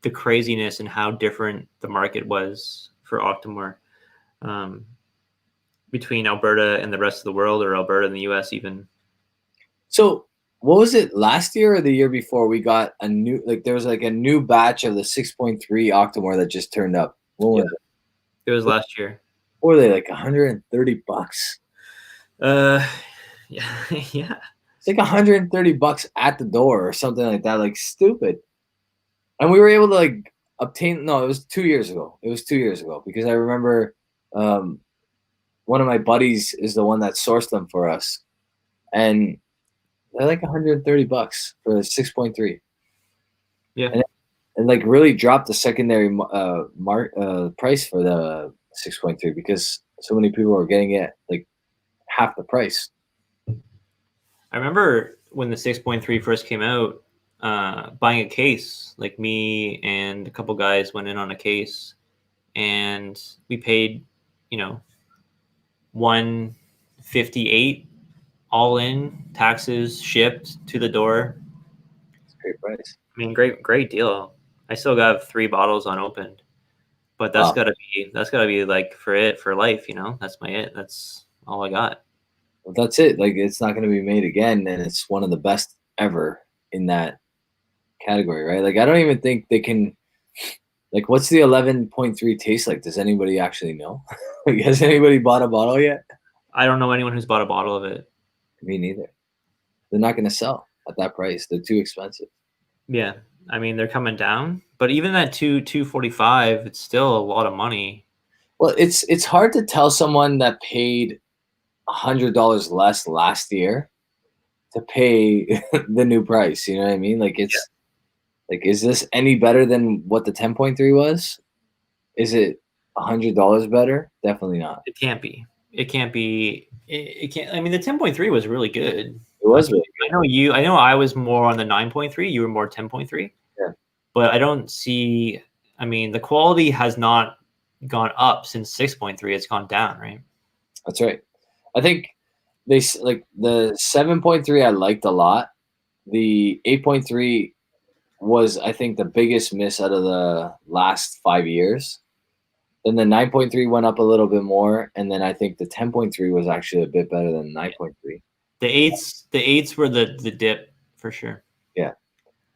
the craziness and how different the market was for Octomore between Alberta and the rest of the world, or Alberta and the US even. So what was it, last year or the year before we got a new, like there was like a new batch of the 6.3 Octomore that just turned up? What was it? It was last year. What were they, like $130? Yeah. Yeah. It's like $130 at the door or something like that, like stupid. And we were able to like obtain, no, it was 2 years ago. It was 2 years ago because I remember one of my buddies is the one that sourced them for us. And they're like $130 for a 6.3. Yeah. And like really dropped the secondary price for the 6.3 because so many people were getting it like half the price. I remember when the 6.3 first came out, buying a case. Like me and a couple guys went in on a case, and we paid, $158 all in, taxes taxes to the door. It's a great price. I mean, great deal. I still got 3 bottles unopened, but that's gotta be like for life. That's it. That's all I got. Well, that's it. Like it's not going to be made again, and it's one of the best ever in that category, right? Like I don't even think they can. Like, what's the 11.3 taste like? Does anybody actually know? Like, has anybody bought a bottle yet? I don't know anyone who's bought a bottle of it. Me neither. They're not going to sell at that price. They're too expensive. Yeah, I mean they're coming down, but even at 245, it's still a lot of money. Well, it's hard to tell someone that paid $100 less last year to pay the new price. You know what I mean? Like it's like, is this any better than what the 10.3 was? Is it $100 better? Definitely not. It can't be. It can't be. It can't. I mean, the 10.3 was really good. It was really good. I know I was more on the 9.3. You were more 10.3. Yeah. But I don't see. I mean, the quality has not gone up since 6.3. It's gone down, right? That's right. I think like the 7.3 I liked a lot. The 8.3 was, I think, the biggest miss out of the last 5 years. Then the 9.3 went up a little bit more, and then I think the 10.3 was actually a bit better than 9.3. The eights were the dip for sure. Yeah.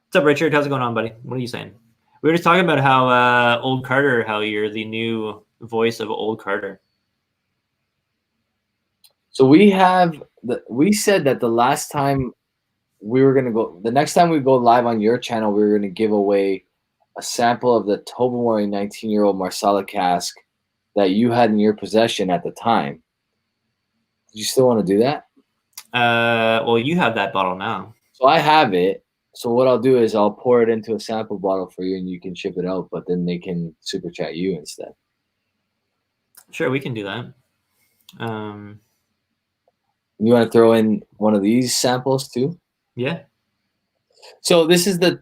What's up, Richard? How's it going on, buddy? What are you saying? We were just talking about how Old Carter, how you're the new voice of Old Carter. So we said that the last time we were gonna go, the next time we go live on your channel, we were gonna give away a sample of the Tobermory 19-year-old Marsala cask that you had in your possession at the time. Do you still want to do that? Well, you have that bottle now. So I have it. So what I'll do is I'll pour it into a sample bottle for you, and you can ship it out. But then they can super chat you instead. Sure, we can do that. You want to throw in one of these samples too? Yeah. So this is the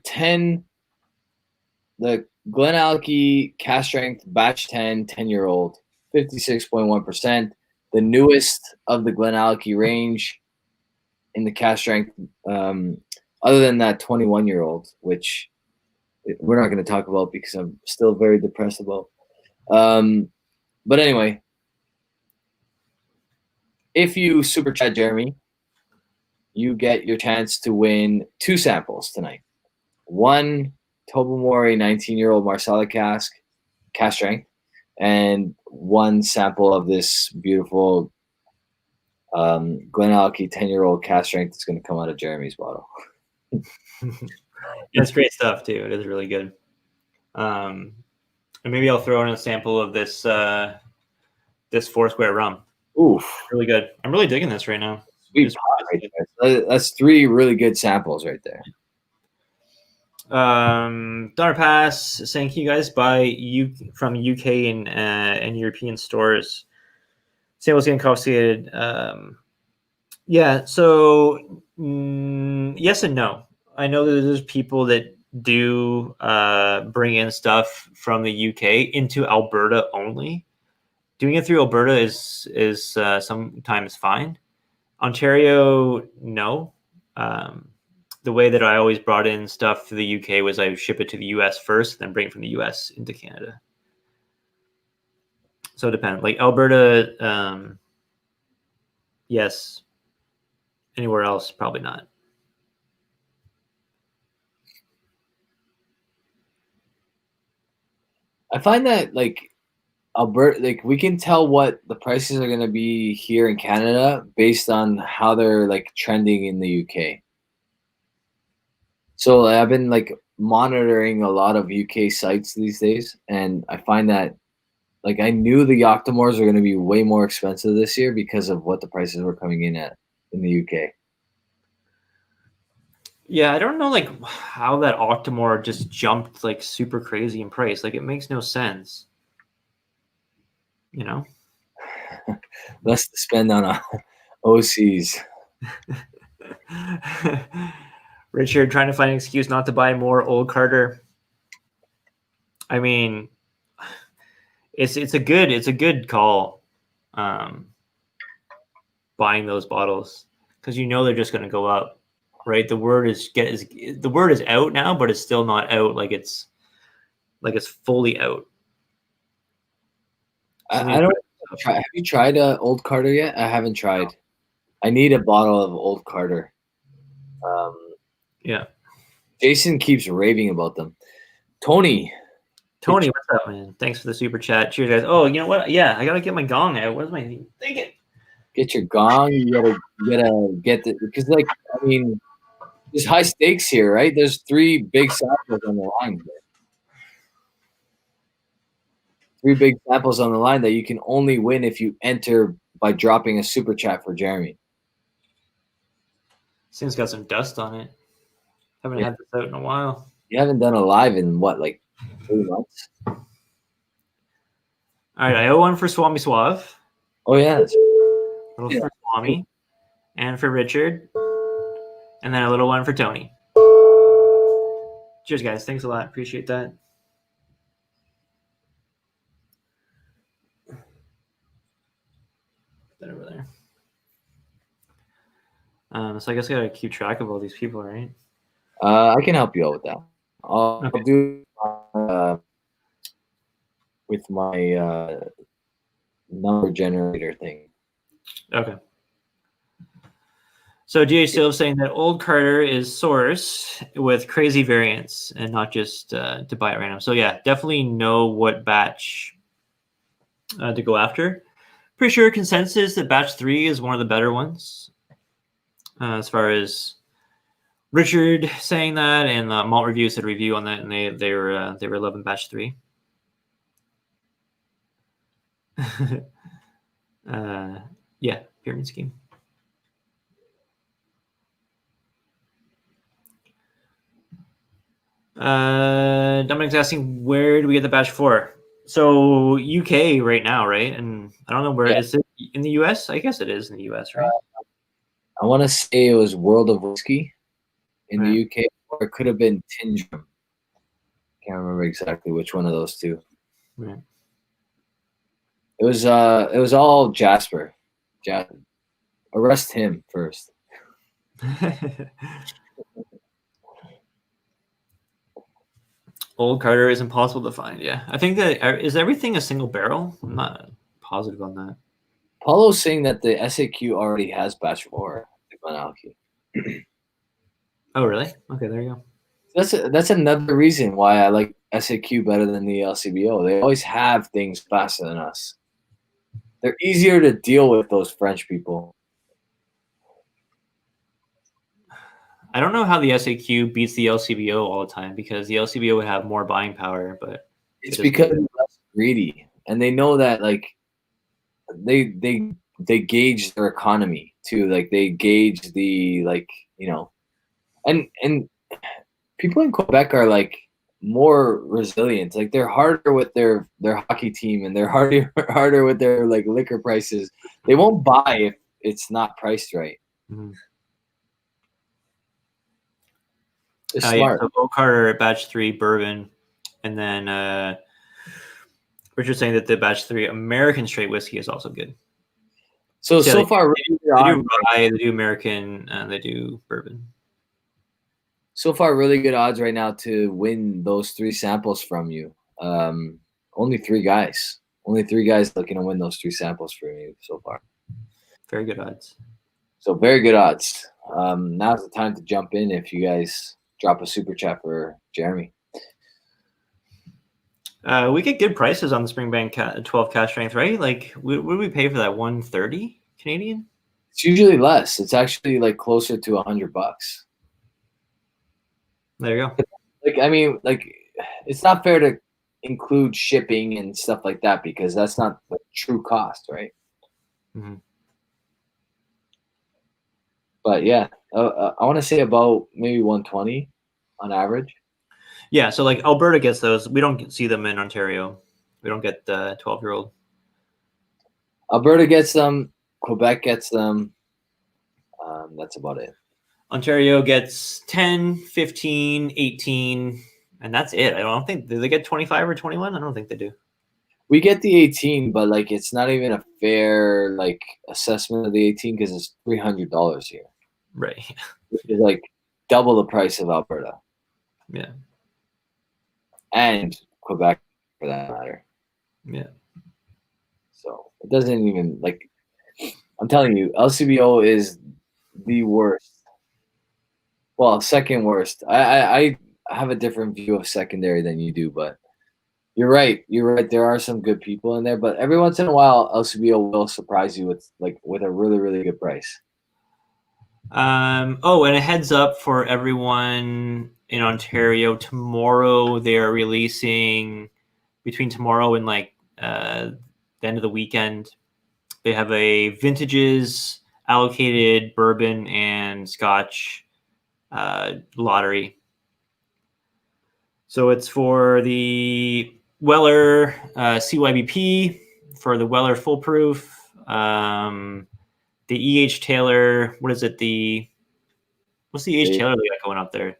GlenAllachie Cask Strength Batch 10-year-old, 56.1%, the newest of the GlenAllachie range in the Cask Strength, other than that 21-year-old, which we're not going to talk about because I'm still very depressed about. But anyway, if you super chat Jeremy, you get your chance to win 2 samples tonight. One Tobermory 19-year-old Marsala cask strength, and 1 sample of this beautiful GlenAllachie 10-year-old cask strength that's going to come out of Jeremy's bottle. That's great stuff too. It is really good. And maybe I'll throw in a sample of this this Foursquare rum. Oof, really good. I'm really digging this right now. Sweet pot right there. That's 3 really good samples right there. Donner Pass saying, can you guys buy from UK and European stores? Samples getting confiscated. Yeah, so yes and no. I know that there's people that do bring in stuff from the UK into Alberta only. Doing it through Alberta is sometimes fine. Ontario, no. The way that I always brought in stuff to the UK was I would ship it to the US first, then bring it from the US into Canada. So it depends. Like Alberta, yes. Anywhere else, probably not. I find that like Alberta, like we can tell what the prices are going to be here in Canada based on how they're like trending in the UK. So I've been like monitoring a lot of UK sites these days, and I find that like I knew the Octomores are going to be way more expensive this year because of what the prices were coming in at in the UK. Yeah, I don't know like how that Octomore just jumped like super crazy in price. Like it makes no sense. You know? Less to spend on OCs. Richard trying to find an excuse not to buy more Old Carter. I mean, it's a good call, buying those bottles because you know they're just going to go up, right? The word is out now, but it's still not out like it's fully out. I don't try. Have you tried Old Carter yet? I haven't tried. I need a bottle of Old Carter. Yeah. Jason keeps raving about them. Tony, what's up, man? Thanks for the super chat. Cheers, guys. Oh, you know what? Yeah, I gotta get my gong out. What is my thinking? Get your gong. You gotta get the, because like I mean, there's high stakes here, right? There's 3 big samples on the line. 3 big samples on the line that you can only win if you enter by dropping a super chat for Jeremy. This thing's got some dust on it. Haven't had this out in a while. You haven't done a live in what, like 3 months? All right, I owe one for Swami Suave. Oh yeah, a little for Swami, and for Richard, and then a little one for Tony. Cheers, guys. Thanks a lot. Appreciate that. Put that over there. So I guess I gotta keep track of all these people, right? I can help you out with that. I'll Okay. do with my number generator thing. Okay. So GH Still saying that Old Carter is source with crazy variants and not just to buy at random. So yeah, definitely know what batch to go after. Pretty sure consensus that batch 3 is one of the better ones as far as Richard saying that, and Malt Review said a review on that, and they were loving batch 3. Yeah, pyramid scheme. Dominic's asking, where do we get the batch 4? So UK right now, right? And I don't know where Yeah. is it in the US? I guess it is in the US, right? I want to say it was World of Whiskey in Right. the UK, or it could have been Tindrum. Can't remember exactly which one of those two. Right. It was all Jasper. Arrest him first. Old Carter is impossible to find. Yeah, I think that is everything a single barrel. I'm not positive on that. Paulo's saying that the SAQ already has batch 4. The GlenAllachie. Oh, really? Okay, there you go. That's another reason why I like SAQ better than the LCBO. They always have things faster than us. They're easier to deal with, those French people. I don't know how the SAQ beats the LCBO all the time, because the LCBO would have more buying power, but It's because they're less greedy, and they know that like they gauge their economy too. Like they gauge the and people in Quebec are like more resilient. Like they're harder with their hockey team, and they're harder with their like liquor prices. They won't buy if it's not priced right. Mm-hmm. It's Yeah, smart. so Old Carter batch 3 bourbon, and then Richard's saying that the batch 3 American straight whiskey is also good. So Yeah, far, they do rye, they do American, and they do bourbon. So far, really good odds right now to win those 3 samples from you. Only 3 guys. Only 3 guys looking to win those 3 samples from you so far. Very good odds. So very good odds. Now's the time to jump in if you guys drop a super chat for Jeremy. We get good prices on the Springbank 12 cash strength, right? Like, what do we pay for that? 130 Canadian? It's usually less. It's actually like closer to $100. There you go. Like, I mean, like, it's not fair to include shipping and stuff like that, because that's not the true cost, right? Mm-hmm. But yeah, I want to say about maybe 120 on average. Yeah, so like Alberta gets those. We don't see them in Ontario. We don't get the 12-year-old. Alberta gets them. Quebec gets them. That's about it. Ontario gets 10, 15, 18, and that's it. I don't think, do they get 25 or 21? I don't think they do. We get the 18, but like it's not even a fair like assessment of the 18, because it's $300 here. Right. Which is like double the price of Alberta. Yeah. And Quebec, for that matter. Yeah. So it doesn't even like. I'm telling you, LCBO is the worst. Well, second worst. I have a different view of secondary than you do, but you're right. You're right. There are some good people in there, but every once in a while, LCBO will surprise you with a really, really good price. Oh, and a heads up for everyone in Ontario. Tomorrow they are releasing, between tomorrow and like the end of the weekend, they have a vintages allocated bourbon and Scotch lottery. So it's for the Weller CYBP, for the Weller Full Proof, the EH Taylor. What is it? What's the EH Taylor they got going up there?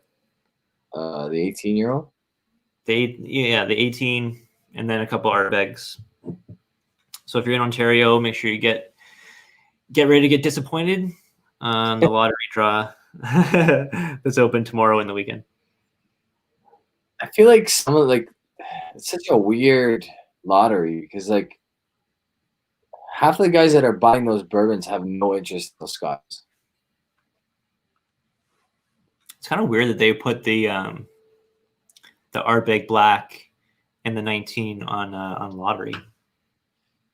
The 18-year-old. The 18, and then a couple Ardbegs. So if you're in Ontario, make sure you get ready to get disappointed on the lottery draw that's open tomorrow in the weekend. I feel like some of it's such a weird lottery because like half the guys that are buying those bourbons have no interest in those Scotch. It's kind of weird that they put the Ardbeg Black and the 19 on lottery.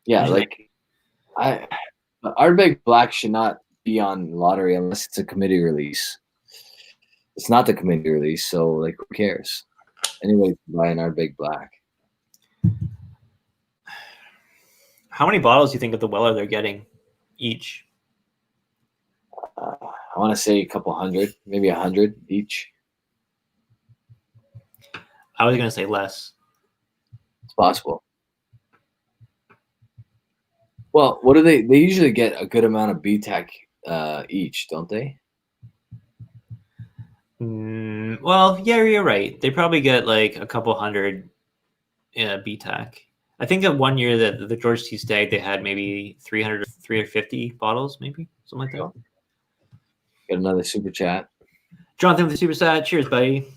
Yeah, like the Ardbeg Black should not be on lottery unless it's a committee release. It's not the committee release, so like who cares? Anybody can buy an Ardbeg Black. How many bottles do you think of the Weller they're getting each? I want to say a couple hundred, maybe 100 each. I was gonna say less. It's possible. Well, what do they usually get a good amount of BTAC each, don't they? Well, yeah, you're right. They probably get like a couple hundred BTAC. I think that one year that the George T. Stagg, they had maybe 300, 350 bottles, maybe something like that. Got another super chat. Jonathan with the super chat. Cheers, buddy.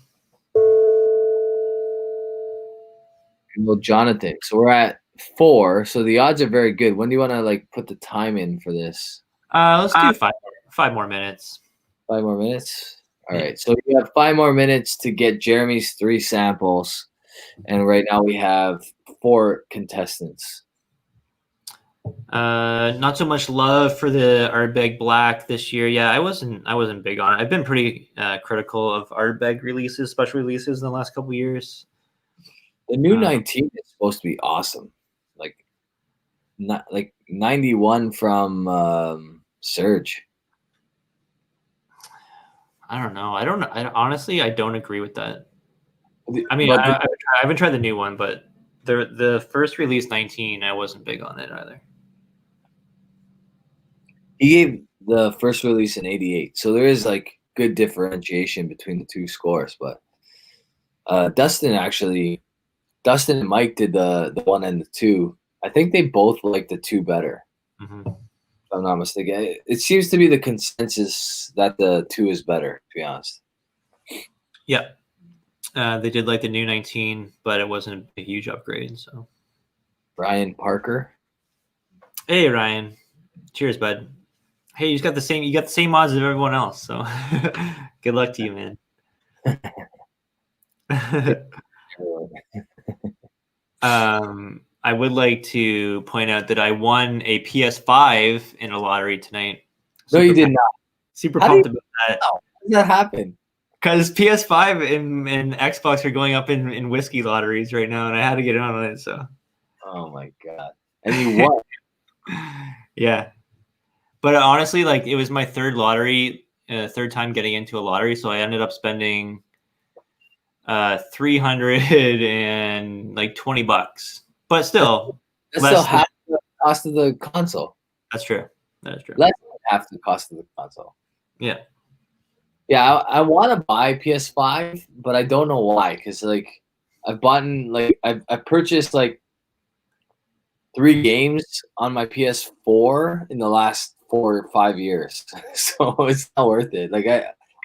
Well, Jonathan. So we're at 4. So the odds are very good. When do you want to like put the time in for this? Let's do five more minutes. 5 more minutes. All right. So we have 5 more minutes to get Jeremy's 3 samples, and right now we have 4 contestants. Not so much love for the Ardbeg Black this year. Yeah, I wasn't big on it. I've been pretty critical of Ardbeg releases, special releases in the last couple years. The new 19 is supposed to be awesome. Not like 91 from Surge. I don't know. Honestly, I don't agree with that. I mean, I haven't tried the new one, but the first release 19, I wasn't big on it either. He gave the first release an 88, so there is like good differentiation between the 2 scores. But Dustin and Mike did the 1 and the 2. I think they both like the 2 better. Mm-hmm. If I'm not mistaken. It seems to be the consensus that the 2 is better, to be honest. Yeah. They did like the new 19, but it wasn't a huge upgrade. So, Ryan Parker. Hey, Ryan. Cheers, bud. Hey, you got the same odds as everyone else. So, good luck to you, man. I would like to point out that I won a PS5 in a lottery tonight. No, you did not. Super pumped about that. How did that happen? Because PS5 and Xbox are going up in whiskey lotteries right now, and I had to get in on it. So, oh my god! And you won. Yeah, but honestly, like it was my third time getting into a lottery, so I ended up spending $320, but still, that's still half the cost of the console. That's true. That is true. Less than half the cost of the console. Yeah. Yeah, I want to buy PS5, but I don't know why. Because like I've purchased like 3 games on my PS4 in the last 4 or 5 years, so it's not worth it. Like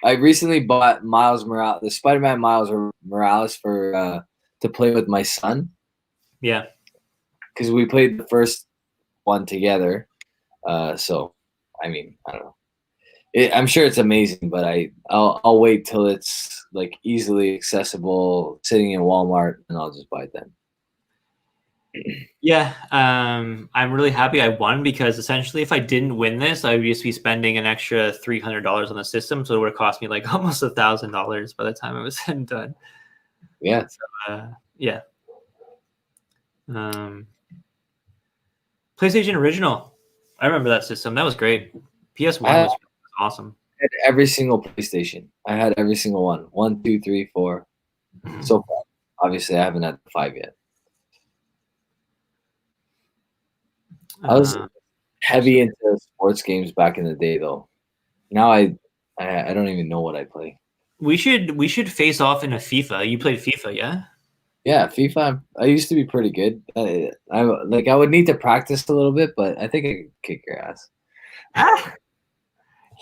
I recently bought the Spider-Man Miles Morales for to play with my son. Yeah, because we played the first one together. So I mean, I don't know. I'm sure it's amazing, but I'll wait till it's like easily accessible, sitting in Walmart, and I'll just buy it then. Yeah, I'm really happy I won, because essentially, if I didn't win this, I would just be spending an extra $300 on the system, so it would have cost me like almost $1,000 by the time it was said and done. Yeah. So, yeah. PlayStation Original. I remember that system. That was great. PS1 was awesome. I had every single PlayStation. I had every single one. 1, 2, 3, 4. So far. Obviously, I haven't had the 5 yet. I was heavy into sports games back in the day, though. Now I don't even know what I play. We should face off in a FIFA. You played FIFA, yeah? Yeah, FIFA. I used to be pretty good. I would need to practice a little bit, but I think I could kick your ass.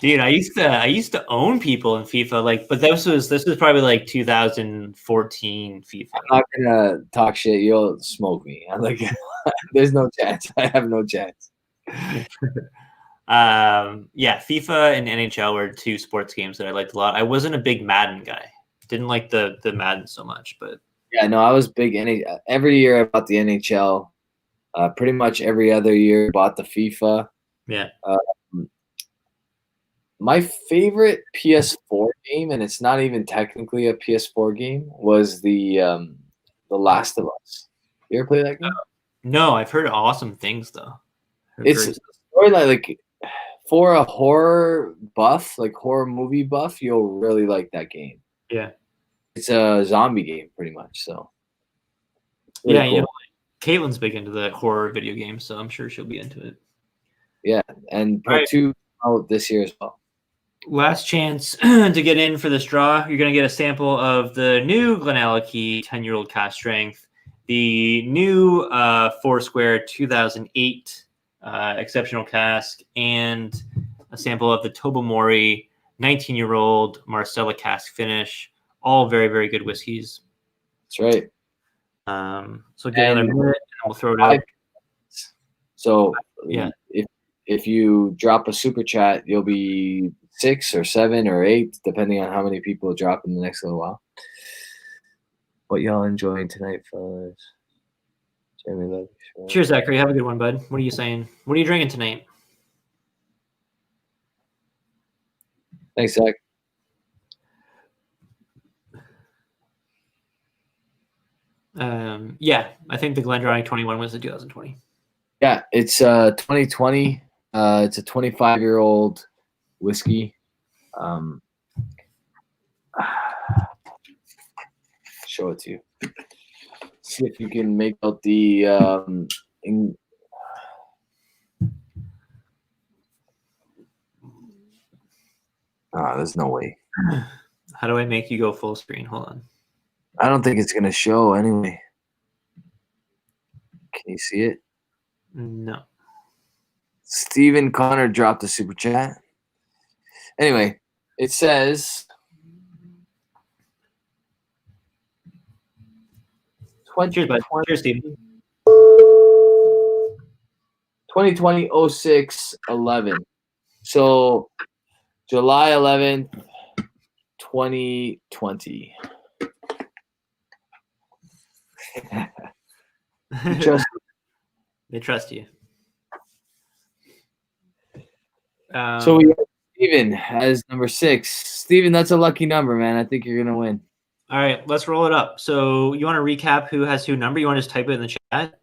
Dude, I used to own people in FIFA, like, but this was probably like 2014 FIFA. I'm not gonna talk shit. You'll smoke me. I'm like, there's no chance. I have no chance. Yeah, FIFA and NHL were two sports games that I liked a lot. I wasn't a big Madden guy. Didn't like the Madden so much, but Yeah, no, I was big. Every year I bought the NHL. Pretty much every other year bought the FIFA. yeah. My favorite PS4 game, and it's not even technically a PS4 game, was the Last of Us. You ever play that game? No, I've heard awesome things though. It's a storyline like for a horror buff, like horror movie buff, you'll really like that game. Yeah. It's a zombie game, pretty much. So Yeah, really you know, cool. Caitlin's big into the horror video games, so I'm sure she'll be into it. Yeah, and part Right. 2 out this year as well. Last chance to get in for this draw. You're going to get a sample of the new GlenAllachie 10-year-old cask strength, the new Foursquare 2008 exceptional cask, and a sample of the Tobermory 19-year-old Marcella cask finish. All very, very good whiskeys. That's right. So get another minute, and we'll throw it out. So Yeah. if you drop a super chat, you'll be 6 or 7 or 8, depending on how many people drop in the next little while. What y'all enjoying tonight, fellas? Jeremy, love you. Cheers, Zachary. Have a good one, bud. What are you saying? What are you drinking tonight? Thanks, Zach. Yeah, I think the GlenDronach 21 was the 2020. Yeah, it's 2020. It's a 25-year-old whiskey. Show it to you. See if you can make out the there's no way. How do I make you go full screen? Hold on. I don't think it's gonna show anyway. Can you see it? No. Stephen Connor dropped a super chat. Anyway, it says 2020, Cheers, Steve. 2020 06 11. So July 11th, 2020. They trust you. So we have Steven as number 6. Steven, that's a lucky number, man. I think you're gonna win. All right, let's roll it up. So you want to recap who has who number? You want to just type it in the chat?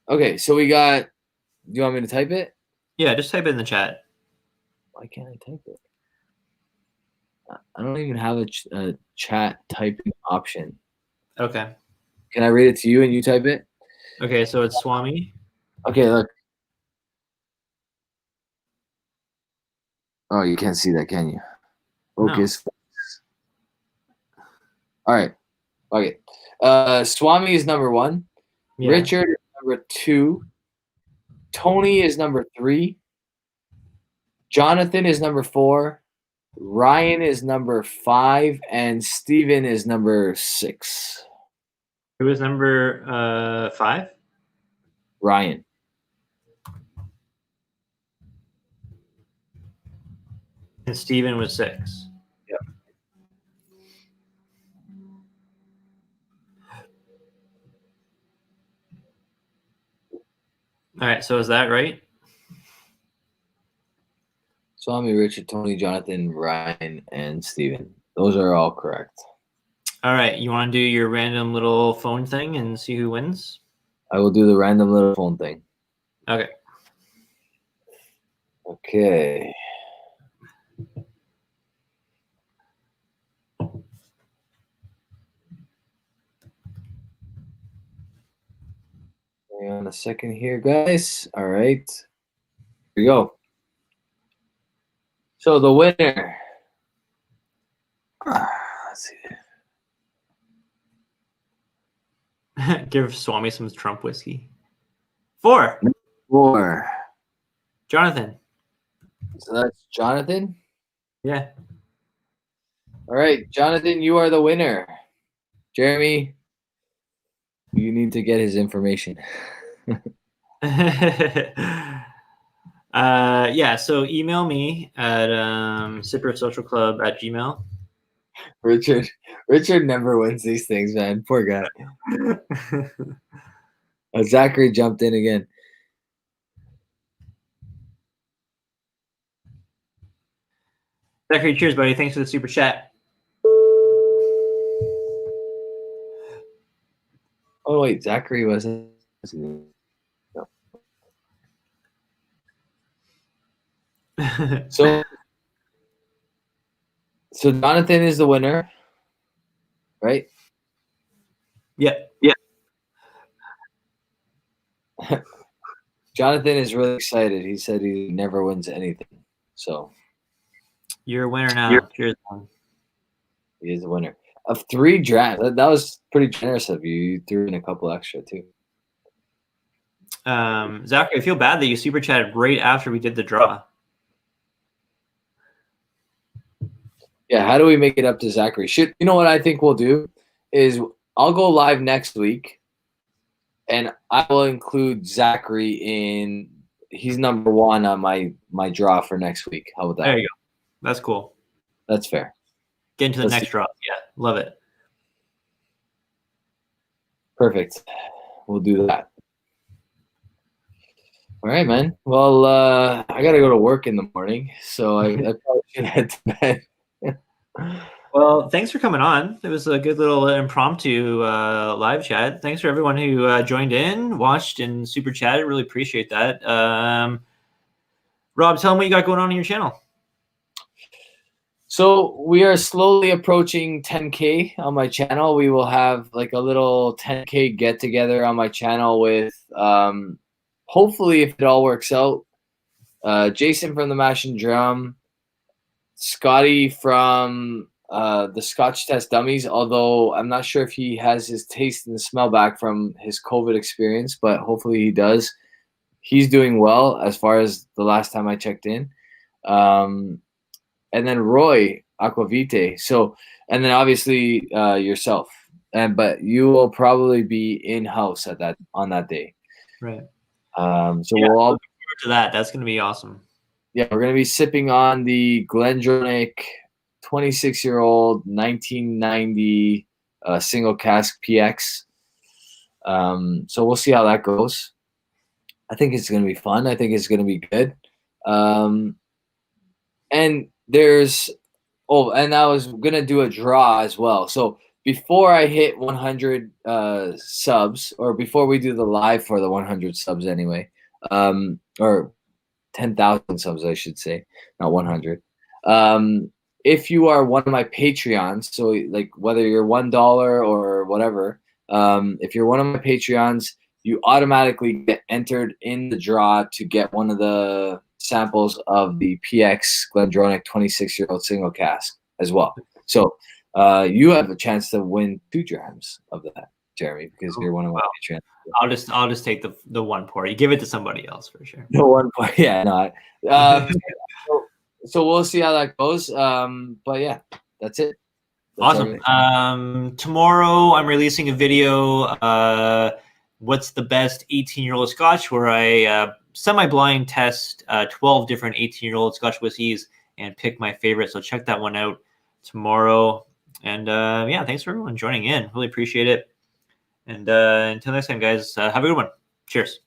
Okay, so we got. Do you want me to type it? Yeah, just type it in the chat. Why can't I type it? I don't even have a chat typing option. Okay. Can I read it to you and you type it? Okay, so it's Swami. Okay, look. Oh, you can't see that, can you? Focus. No. All right. Okay. Swami is number 1. Yeah. Richard is number 2. Tony is number 3. Jonathan is number 4. Ryan is number 5. And Steven is number 6. Who is number 5? Ryan. And Steven was 6. Yep. All right, so is that right? Swami, Richard, Tony, Jonathan, Ryan, and Steven. Those are all correct. All right, you want to do your random little phone thing and see who wins? I will do the random little phone thing. Okay. Okay. Hang on a second here, guys. All right. Here we go. So the winner. Let's see. Give Swami some Trump whiskey. 4. Jonathan. Jonathan. So that's Jonathan. Yeah. All right, Jonathan, you are the winner. Jeremy, you need to get his information. Yeah, so email me at sippersocialclub@gmail. Richard never wins these things, man. Poor guy. Zachary jumped in again. Zachary, cheers, buddy. Thanks for the super chat. Oh wait, Zachary wasn't. No. So Jonathan is the winner, right? Yeah. Jonathan is really excited. He said he never wins anything. So You're a winner now. Cheers, man. he is the winner of 3 drafts. That was pretty generous of you. You threw in a couple extra too. Zachary, I feel bad that you super chatted right after we did the draw. Yeah, how do we make it up to Zachary? You know what I think we'll do is I'll go live next week, and I will include Zachary in. He's number 1 on my draw for next week. How about that? There you go. That's cool. That's fair. Get into the next draw. Yeah, love it. Perfect. We'll do that. All right, man. Well, I got to go to work in the morning, so I probably should head to bed. Well, thanks for coming on. It was a good little impromptu live chat. Thanks for everyone who joined in, watched, and super chatted. Really appreciate that. Rob, tell them what you got going on your channel. So we are slowly approaching 10K on my channel. We will have like a little 10K get together on my channel with, hopefully, if it all works out, Jason from the Mash and Drum, Scotty from the Scotch Test Dummies, although I'm not sure if he has his taste and smell back from his COVID experience, but hopefully he does. He's doing well as far as the last time I checked in. And then Roy Aquavite. So, and then obviously yourself. But you will probably be in-house on that day. Right. So yeah, we'll all look forward to that. That's going to be awesome. Yeah, we're going to be sipping on the GlenAllachie 26-year-old 1990 single cask PX. So we'll see how that goes. I think it's going to be fun. I think it's going to be good. And there's, and I was going to do a draw as well. So before I hit 100 subs, or before we do the live for the 100 subs anyway, or 10,000 subs, I should say, not 100. If you are one of my Patreons, so like whether you're $1 or whatever, if you're one of my Patreons, you automatically get entered in the draw to get one of the samples of the PX GlenAllachie 26-year-old single cask as well. So you have a chance to win 2 drams of that, Jeremy, because you're one of my Patreons. I'll just take the one pour. You give it to somebody else for sure. The one pour, yeah, no. So we'll see how that goes. But yeah, that's it. That's awesome. Everything. Tomorrow I'm releasing a video. What's the best 18-year-old Scotch? Where I semi-blind test 12 different 18-year-old Scotch whiskeys and pick my favorite. So check that one out tomorrow. And yeah, thanks for everyone joining in. Really appreciate it. And until next time, guys, have a good one. Cheers.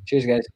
Cheers, guys.